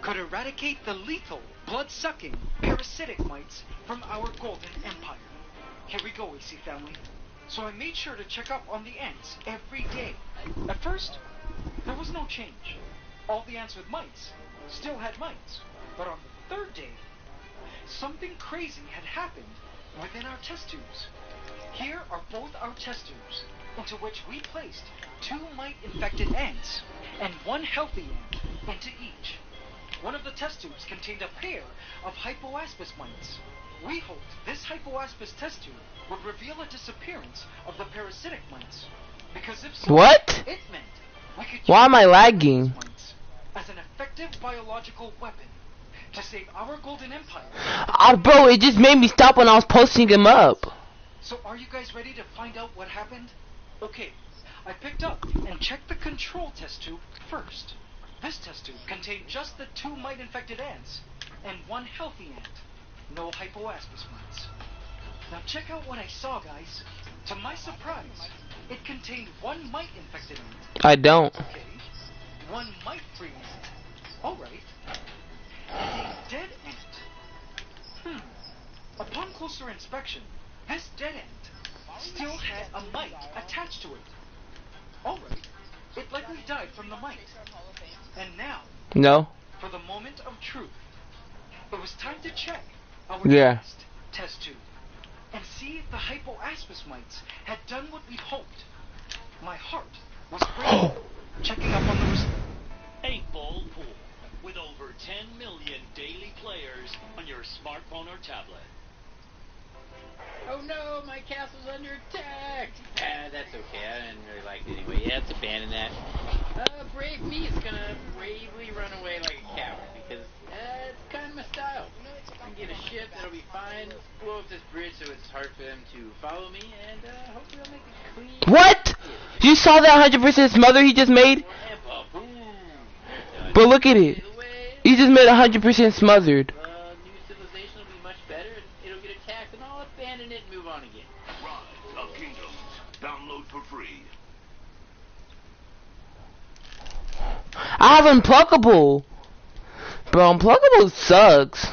could eradicate the lethal, blood-sucking, parasitic mites from our Golden Empire. Here we go, AC family. So I made sure to check up on the ants every day. At first, there was no change. All the ants with mites still had mites. But on the third day, something crazy had happened within our test tubes. Here are both our test tubes, into which we placed 2 mite-infected ants and 1 healthy ant into each. One of the test tubes contained a pair of hypoaspis mites. We hoped this hypoaspis test tube would reveal a disappearance of the parasitic mites, because if so, What? it meant we could Why use am I these lagging? mites as an effective biological weapon to save our Golden Empire. Bro, it just made me stop when I was posting him up. So are you guys ready to find out what happened? Okay, I picked up and checked the control test tube first. This test tube contained just the 2 mite-infected ants and 1 healthy ant. No hypoaspis mites. Now check out what I saw, guys. To my surprise, it contained 1 mite-infected ant. I don't. Okay. 1 mite-free ant. Alright. And a dead ant. Upon closer inspection, this dead ant still had a mite attached to it. Alright. It likely died from the mite. And now, No. for the moment of truth, it was time to check our Yeah. next test tube and see if the hypoaspis mites had done what we'd hoped. My heart was racing, checking up on the results. A full pool with over 10 million daily players on your smartphone or tablet. Oh no, my castle's under attack! That's okay. I didn't really like it anyway. Yeah, let's abandon that. Brave me is gonna bravely run away like a coward because it's kind of my style. I can get a ship that'll be fine, blow up this bridge so it's hard for them to follow me, and hopefully I'll make it clean. What? You saw that 100% smother he just made? But look at it. He just made 100% smothered. New civilization will be much better, and it'll get attacked, and I'll abandon it and move on again. Rise of Kingdoms. Download for free. I have Unpluckable. Bro, Unpluckable sucks.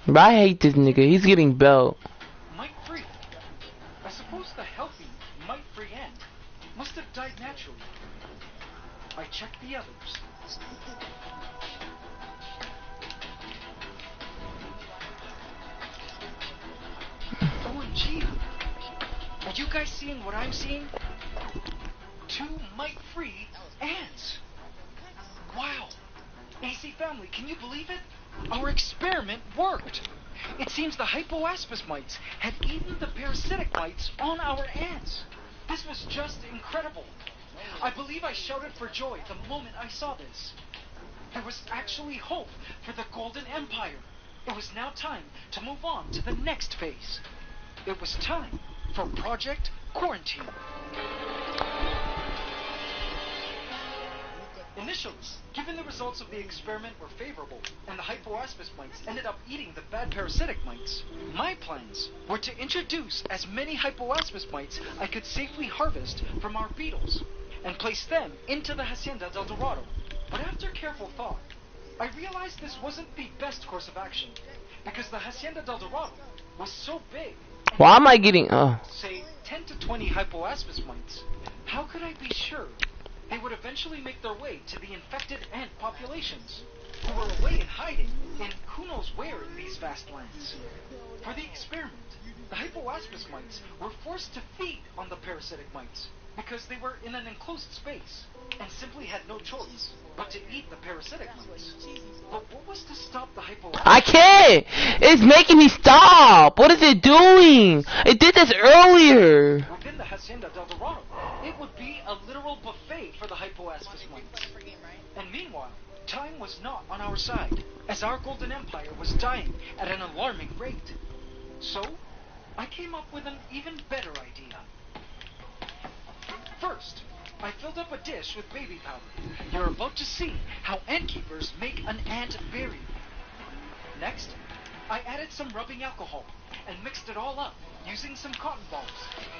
But I hate this nigga. He's getting belt. Mite-free. I suppose the healthy, mite-free ant must have died naturally. I checked the others. OMG! Are you guys seeing what I'm seeing? 2 mite-free ants! Wow! AC family, can you believe it? Our experiment worked! It seems the hypoaspis mites had eaten the parasitic mites on our ants. This was just incredible. I believe I shouted for joy the moment I saw this. There was actually hope for the Golden Empire. It was now time to move on to the next phase. It was time for Project Quarantine. Initially, given the results of the experiment were favorable, and the hypoaspis mites ended up eating the bad parasitic mites, my plans were to introduce as many hypoaspis mites I could safely harvest from our beetles, and place them into the Hacienda del Dorado. But after careful thought, I realized this wasn't the best course of action, because the Hacienda del Dorado was so big. Why am I getting, Say, 10 to 20 hypoaspis mites. How could I be sure they would eventually make their way to the infected ant populations, who were away and hiding in who knows where in these vast lands? For the experiment, the hypoaspis mites were forced to feed on the parasitic mites, because they were in an enclosed space, and simply had no choice but to eat the parasitic mites. But what was to stop the hypoaspis? I can't! It's making me stop! What is it doing? It did this earlier! Within the Hacienda del Dorado, it would be a literal buffet for the hypoaspis mites. And meanwhile, time was not on our side, as our Golden Empire was dying at an alarming rate. So, I came up with an even better idea. First, I filled up a dish with baby powder. You're about to see how ant keepers make an ant berry. Next, I added some rubbing alcohol and mixed it all up using some cotton balls.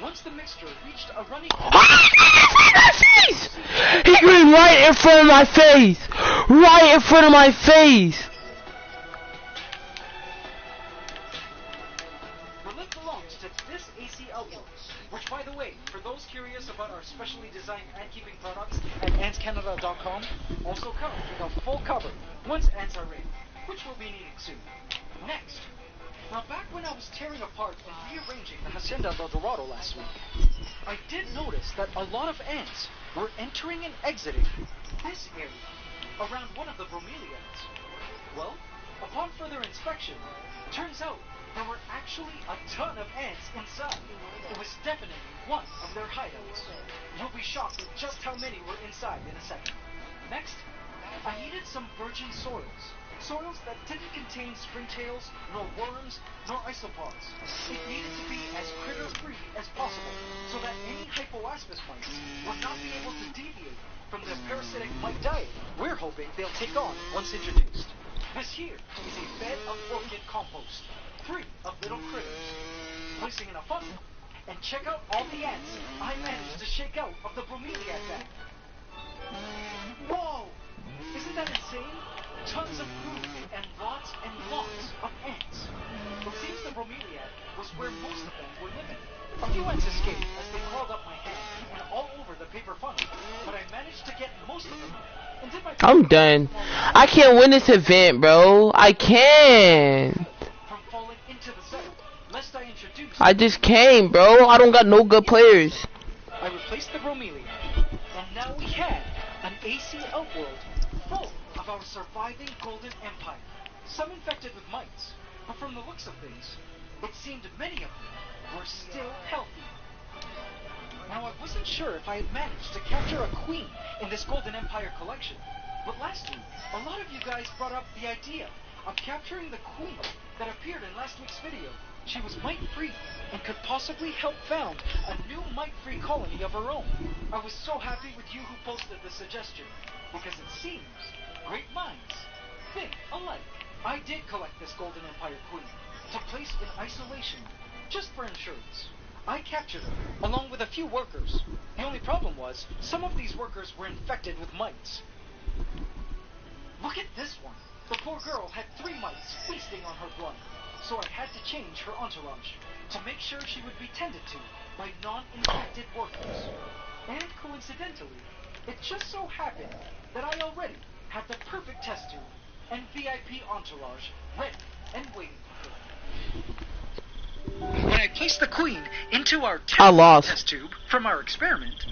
Once the mixture reached a running... He green right in front of my face! Right in front of my face! The link belongs to this AC Outlook, which, by the way, for those curious about our specially designed ant-keeping products at antscanada.com, also comes with a full cover once ants are ready, which we'll be needing soon. Next, now back when I was tearing apart and rearranging the Hacienda del Dorado last week, I did notice that a lot of ants were entering and exiting this area, around one of the bromeliads. Well, upon further inspection, turns out there were actually a ton of ants inside. It was definitely one of their hideouts. You'll be shocked at just how many were inside in a second. Next, I needed some virgin soils. Soils that didn't contain springtails, nor worms, nor isopods. It needed to be as critter-free as possible, so that any hypoaspis mites would not be able to deviate from the parasitic mite diet we're hoping they'll take on once introduced. This here is a bed of orchid compost, free of little critters. Placing in a funnel, and check out all the ants I managed to shake out of the bromeliad bag. Whoa! Isn't that insane? Tons of food and lots of ants. It seems the bromeliad was where most of them were living. A few ants escaped as they crawled up my hand and all over the paper funnel, but I managed to get most of them. And did my I'm done. I can't win this event, bro. I can't. From falling into the setup, lest I introduce... I just came, bro. I don't got no good players. I replaced the bromeliad, and now we had an AC outworld full of our surviving Golden Empire. Some infected with mites, but from the looks of things, it seemed many of them were still healthy. Now, I wasn't sure if I had managed to capture a queen in this Golden Empire collection, but lastly, a lot of you guys brought up the idea of capturing the queen that appeared in last week's video. She was mite-free and could possibly help found a new mite-free colony of her own. I was so happy with you who posted the suggestion, because it seems great minds think alike. I did collect this Golden Empire queen to place in isolation, just for insurance. I captured her, along with a few workers. The only problem was, some of these workers were infected with mites. Look at this one. The poor girl had 3 mites feasting on her blood, so I had to change her entourage to make sure she would be tended to by non-infected workers. And coincidentally, it just so happened that I already had the perfect test tube and VIP entourage ready and waiting for her. When I placed the queen into our test tube from our experiment,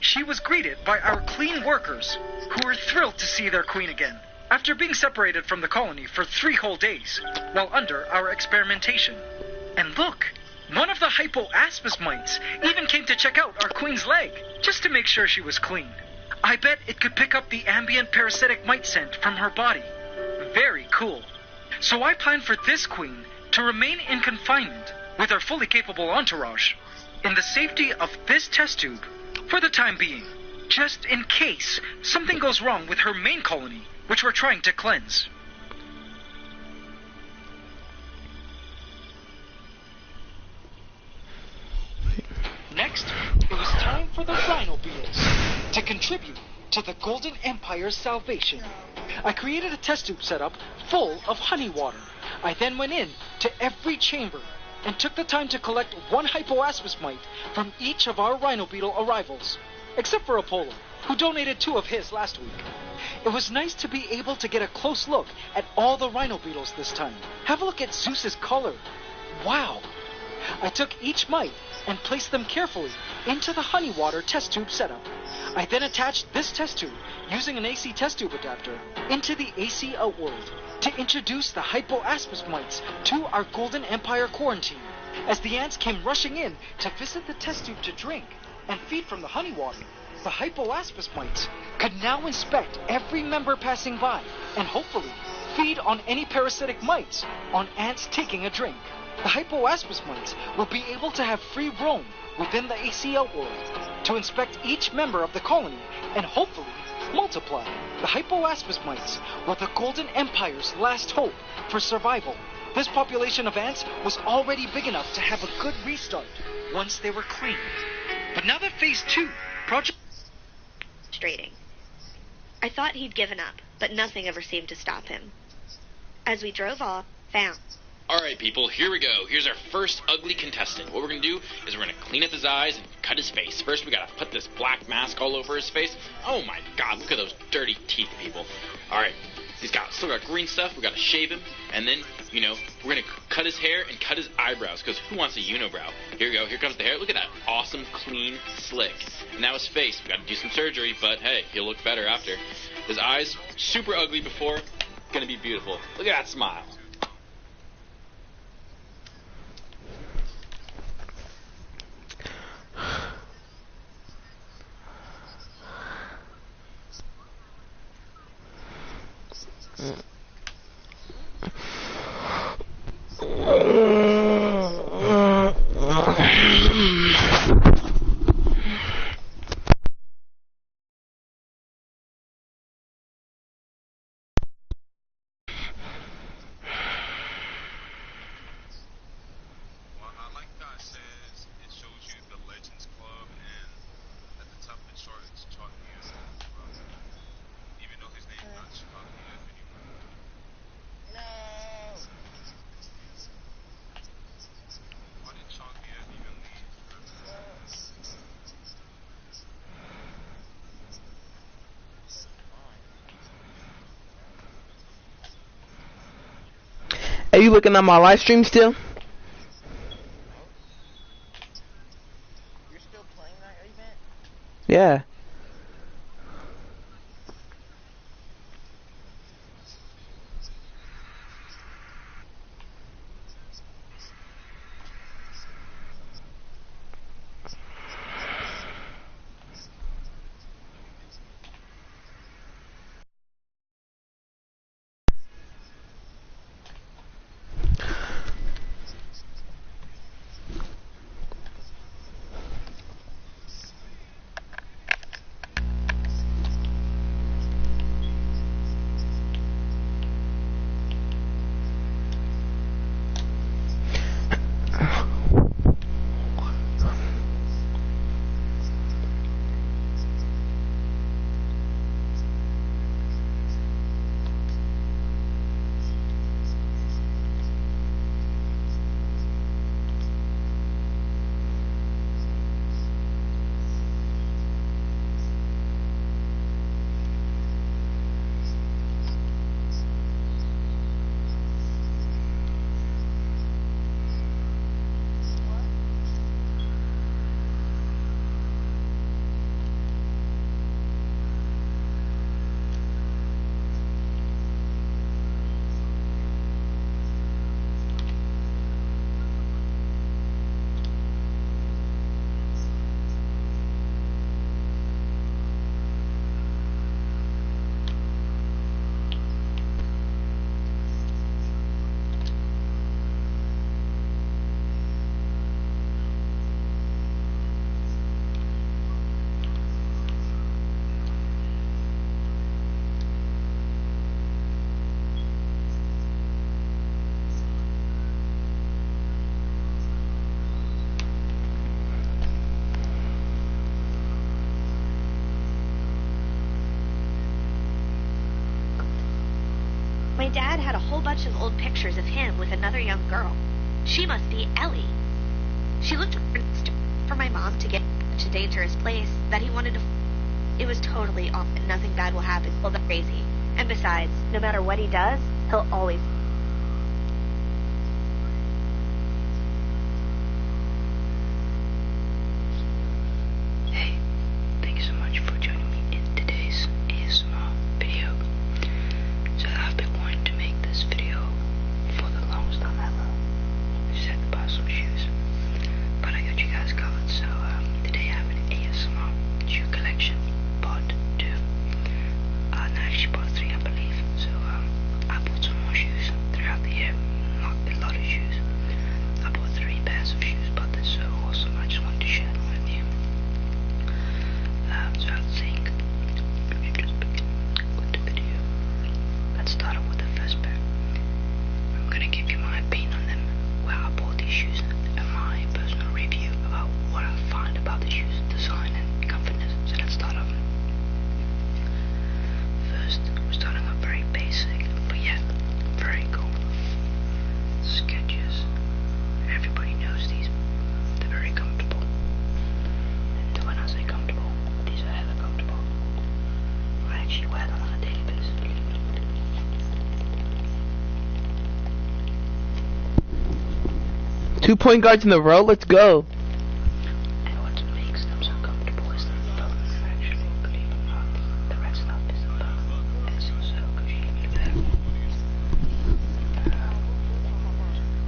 she was greeted by our clean workers, who were thrilled to see their queen again, after being separated from the colony for 3 whole days, while under our experimentation. And look, one of the hypoaspis mites even came to check out our queen's leg, just to make sure she was clean. I bet it could pick up the ambient parasitic mite scent from her body. Very cool. So I planned for this queen to remain in confinement with her fully capable entourage in the safety of this test tube for the time being. just in case something goes wrong with her main colony, which we're trying to cleanse. Next, it was time for the Rhino Beetles to contribute to the Golden Empire's salvation. I created a test tube setup full of honey water. I then went in to every chamber and took the time to collect one Hypoaspis mite from each of our Rhino Beetle arrivals, except for Apollo, who donated 2 of his last week. It was nice to be able to get a close look at all the Rhino Beetles this time. Have a look at Zeus's color. Wow! I took each mite and placed them carefully into the honey water test tube setup. I then attached this test tube, using an AC test tube adapter, into the AC Outworld to introduce the Hypoaspis mites to our Golden Empire quarantine. As the ants came rushing in to visit the test tube to drink and feed from the honey water, the Hypoaspis mites could now inspect every member passing by and hopefully feed on any parasitic mites on ants taking a drink. The Hypoaspis mites will be able to have free roam within the AC Outworld to inspect each member of the colony and hopefully multiply. The Hypoaspis mites were the Golden Empire's last hope for survival. This population of ants was already big enough to have a good restart once they were cleaned. But now that Phase 2, Project... Frustrating. I thought he'd given up, but nothing ever seemed to stop him. As we drove off, found... Alright people, here we go. Here's our first ugly contestant. What we're gonna do is we're gonna clean up his eyes and cut his face. First we gotta put this black mask all over his face. Oh my god, look at those dirty teeth, people. Alright, still got green stuff, we gotta shave him, and then, you know, we're gonna cut his hair and cut his eyebrows, because who wants a unibrow? Here we go, here comes the hair. Look at that awesome, clean, slick. And now his face, we gotta do some surgery, but hey, he'll look better after. His eyes, super ugly before, gonna be beautiful. Look at that smile. Are you looking at my live stream still? You're still playing that event? Yeah. My dad had a whole bunch of old pictures of him with another young girl. She must be Ellie. She looked for my mom to get to a dangerous place that he wanted to. It was totally off. Nothing bad will happen. Well, that's crazy. And besides, no matter what he does, he'll always. Hey, thank you so much for joining me in today's ASMR video. So I've been wanting to make this video for the longest time ever. Just had to buy some shoes, but I got you guys covered. So today I have an ASMR shoe collection part 2. And I actually bought 3, I believe. So I bought some more shoes throughout the year. Not a lot of shoes. I bought 3 pairs of shoes, but they're so awesome. I just wanted to share them with you. So I think we should just begin with the video. Let's start off with the first pair. I'm gonna give you my opinion on them, where I bought these shoes, and my personal review about what I find about the shoes, design and comfortness. So let's start off. First, we're starting off very basic, but yet very cool. Skechers. Everybody knows these. They're very comfortable. And when I say comfortable, these are hella comfortable. I actually wear them on a daily basis. 2 point guards in a row. Let's go. And what makes them so comfortable is the bone. Actually, believe it or not, the red stuff is the bone. It's so cushy.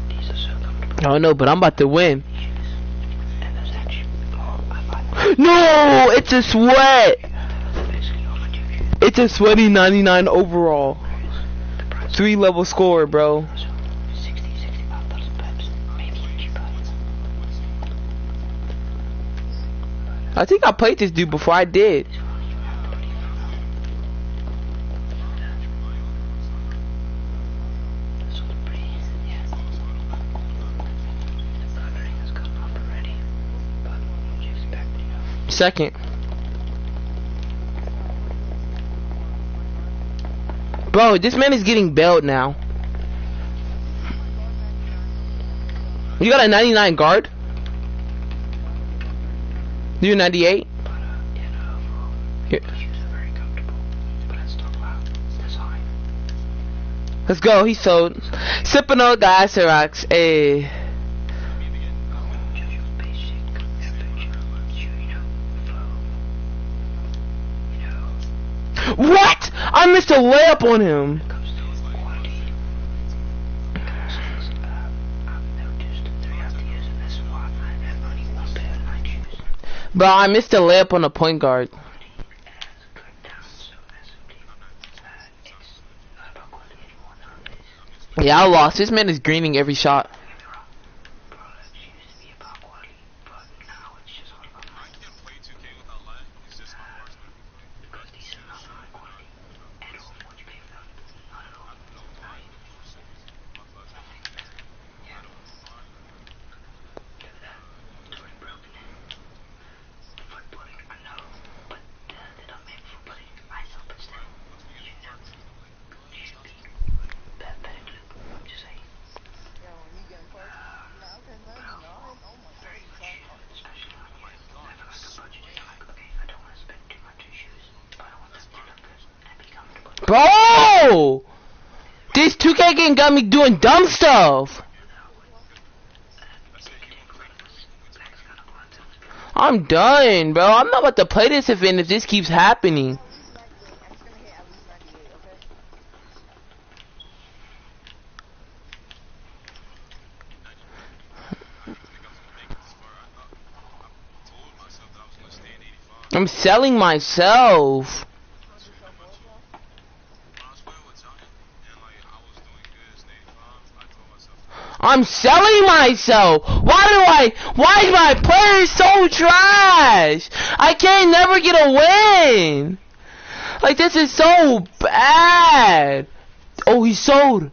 These are so comfortable. I don't know, but I'm about to win. And there's actually more. I find No, it's a sweat. basically all my two shoes. It's a sweaty 99 overall. The price 3 level score, bro. is $65 perhaps, maybe cheaper. I think I played this dude before I did. This one you have to believe it or not. That's sort of pretty, yeah. The burgering has gone up already, but what you expect, you know. Second. Bro, this man is getting bailed now. You got a 99 guard? You a 98? But you know, overall, Here. the shoes are very comfortable. But let's talk about design. Let's go, he sold. Sipping on the Acerax, ayy. Just your basic average shoe, you know, flow. You know, What? I missed a layup on him. when it comes to quality, since I've noticed throughout the years of this one, I have only one pair of night shoes. Bro, I missed a layup on the point guard. Has gone down so massively. It's not about quality anymore nowadays. Yeah, I lost. This man is greening every shot. Don't get me wrong. Products used to be about quality, but now it's just all about money. Because these are not high quality at all. What you pay for them, not at all. Right? Yeah. Look at that. It's already broken. Foot pudding, I know, but they don't make foot pudding. I sell instead. You know, you should be better glue. I'm just saying. Very good shoes, especially when you have like a budget. You're like, okay, I don't want to spend too much on shoes, but I want them to look good and be comfortable. Bro! This 2K game got me doing dumb stuff. I'm done, bro. I'm not about to play this event if this keeps happening. I'm selling myself. I'm selling myself. Why is my player so trash? I can't never get a win. Like, this is so bad. Oh, he sold.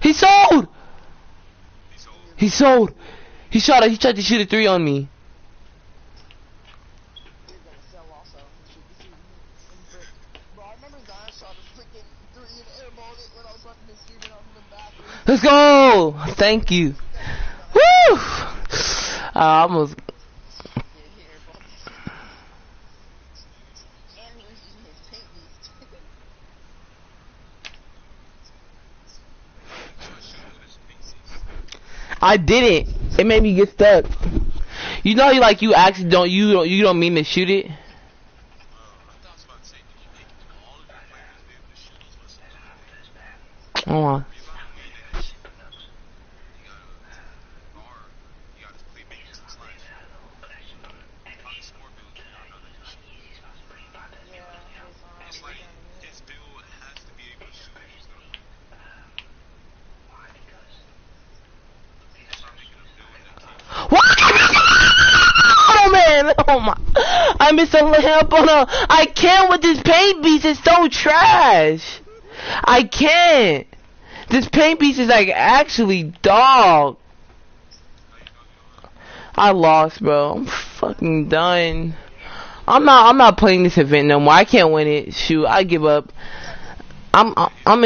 He sold. He sold. He tried to shoot a 3 on me. remember Zion shot a freaking 3 and airballed it when I was watching the stream and I was in the bathroom. Let's go! Thank you. Woo! I almost. And he was using his paint beast. I didn't. It made me get stuck. You know, you actually don't. You don't mean to shoot it. Hold on. Oh man! Oh my! I missed a lamp on a. I can't with this paint beast. It's so trash. I can't. This paint piece is like actually dog. I lost, bro. I'm fucking done. I'm not playing this event no more. I can't win it. Shoot, I give up. I'm in